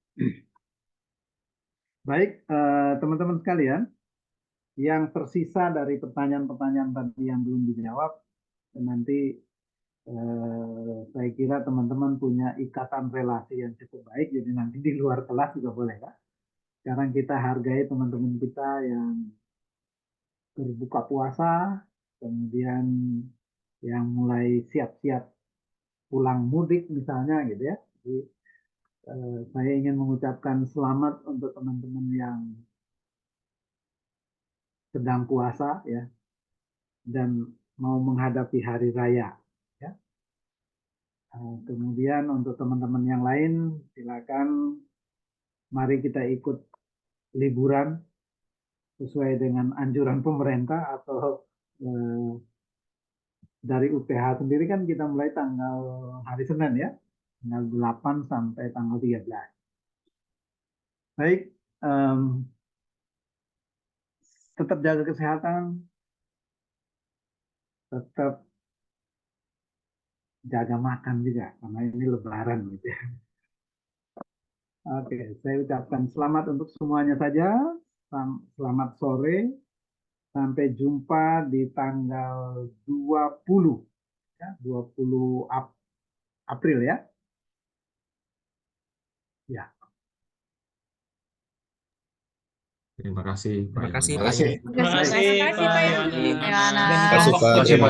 Baik, teman-teman sekalian, yang tersisa dari pertanyaan-pertanyaan tadi yang belum dijawab, nanti saya kira teman-teman punya ikatan relasi yang cukup baik, jadi nanti di luar kelas juga boleh Pak. Sekarang kita hargai teman-teman kita yang berbuka puasa, kemudian yang mulai siap-siap pulang mudik misalnya gitu ya. Jadi, saya ingin mengucapkan selamat untuk teman-teman yang sedang puasa ya, dan mau menghadapi hari raya. Ya. Kemudian untuk teman-teman yang lain, silakan mari kita ikut liburan sesuai dengan anjuran pemerintah atau dari UPH sendiri kan kita mulai tanggal hari Senin ya, tanggal 8 sampai tanggal 13. Baik, tetap jaga kesehatan, tetap jaga makan juga, karena ini lebaran gitu ya. Oke, saya ucapkan selamat untuk semuanya saja. Selamat sore. Sampai jumpa di tanggal 20, ya, 20 April ya. Ya. Terima kasih. Terima kasih Pak Pak. Iwan. Terima kasih Pak. Terima kasih Pak Iwan. Terima kasih Pak. Terima kasih Pak.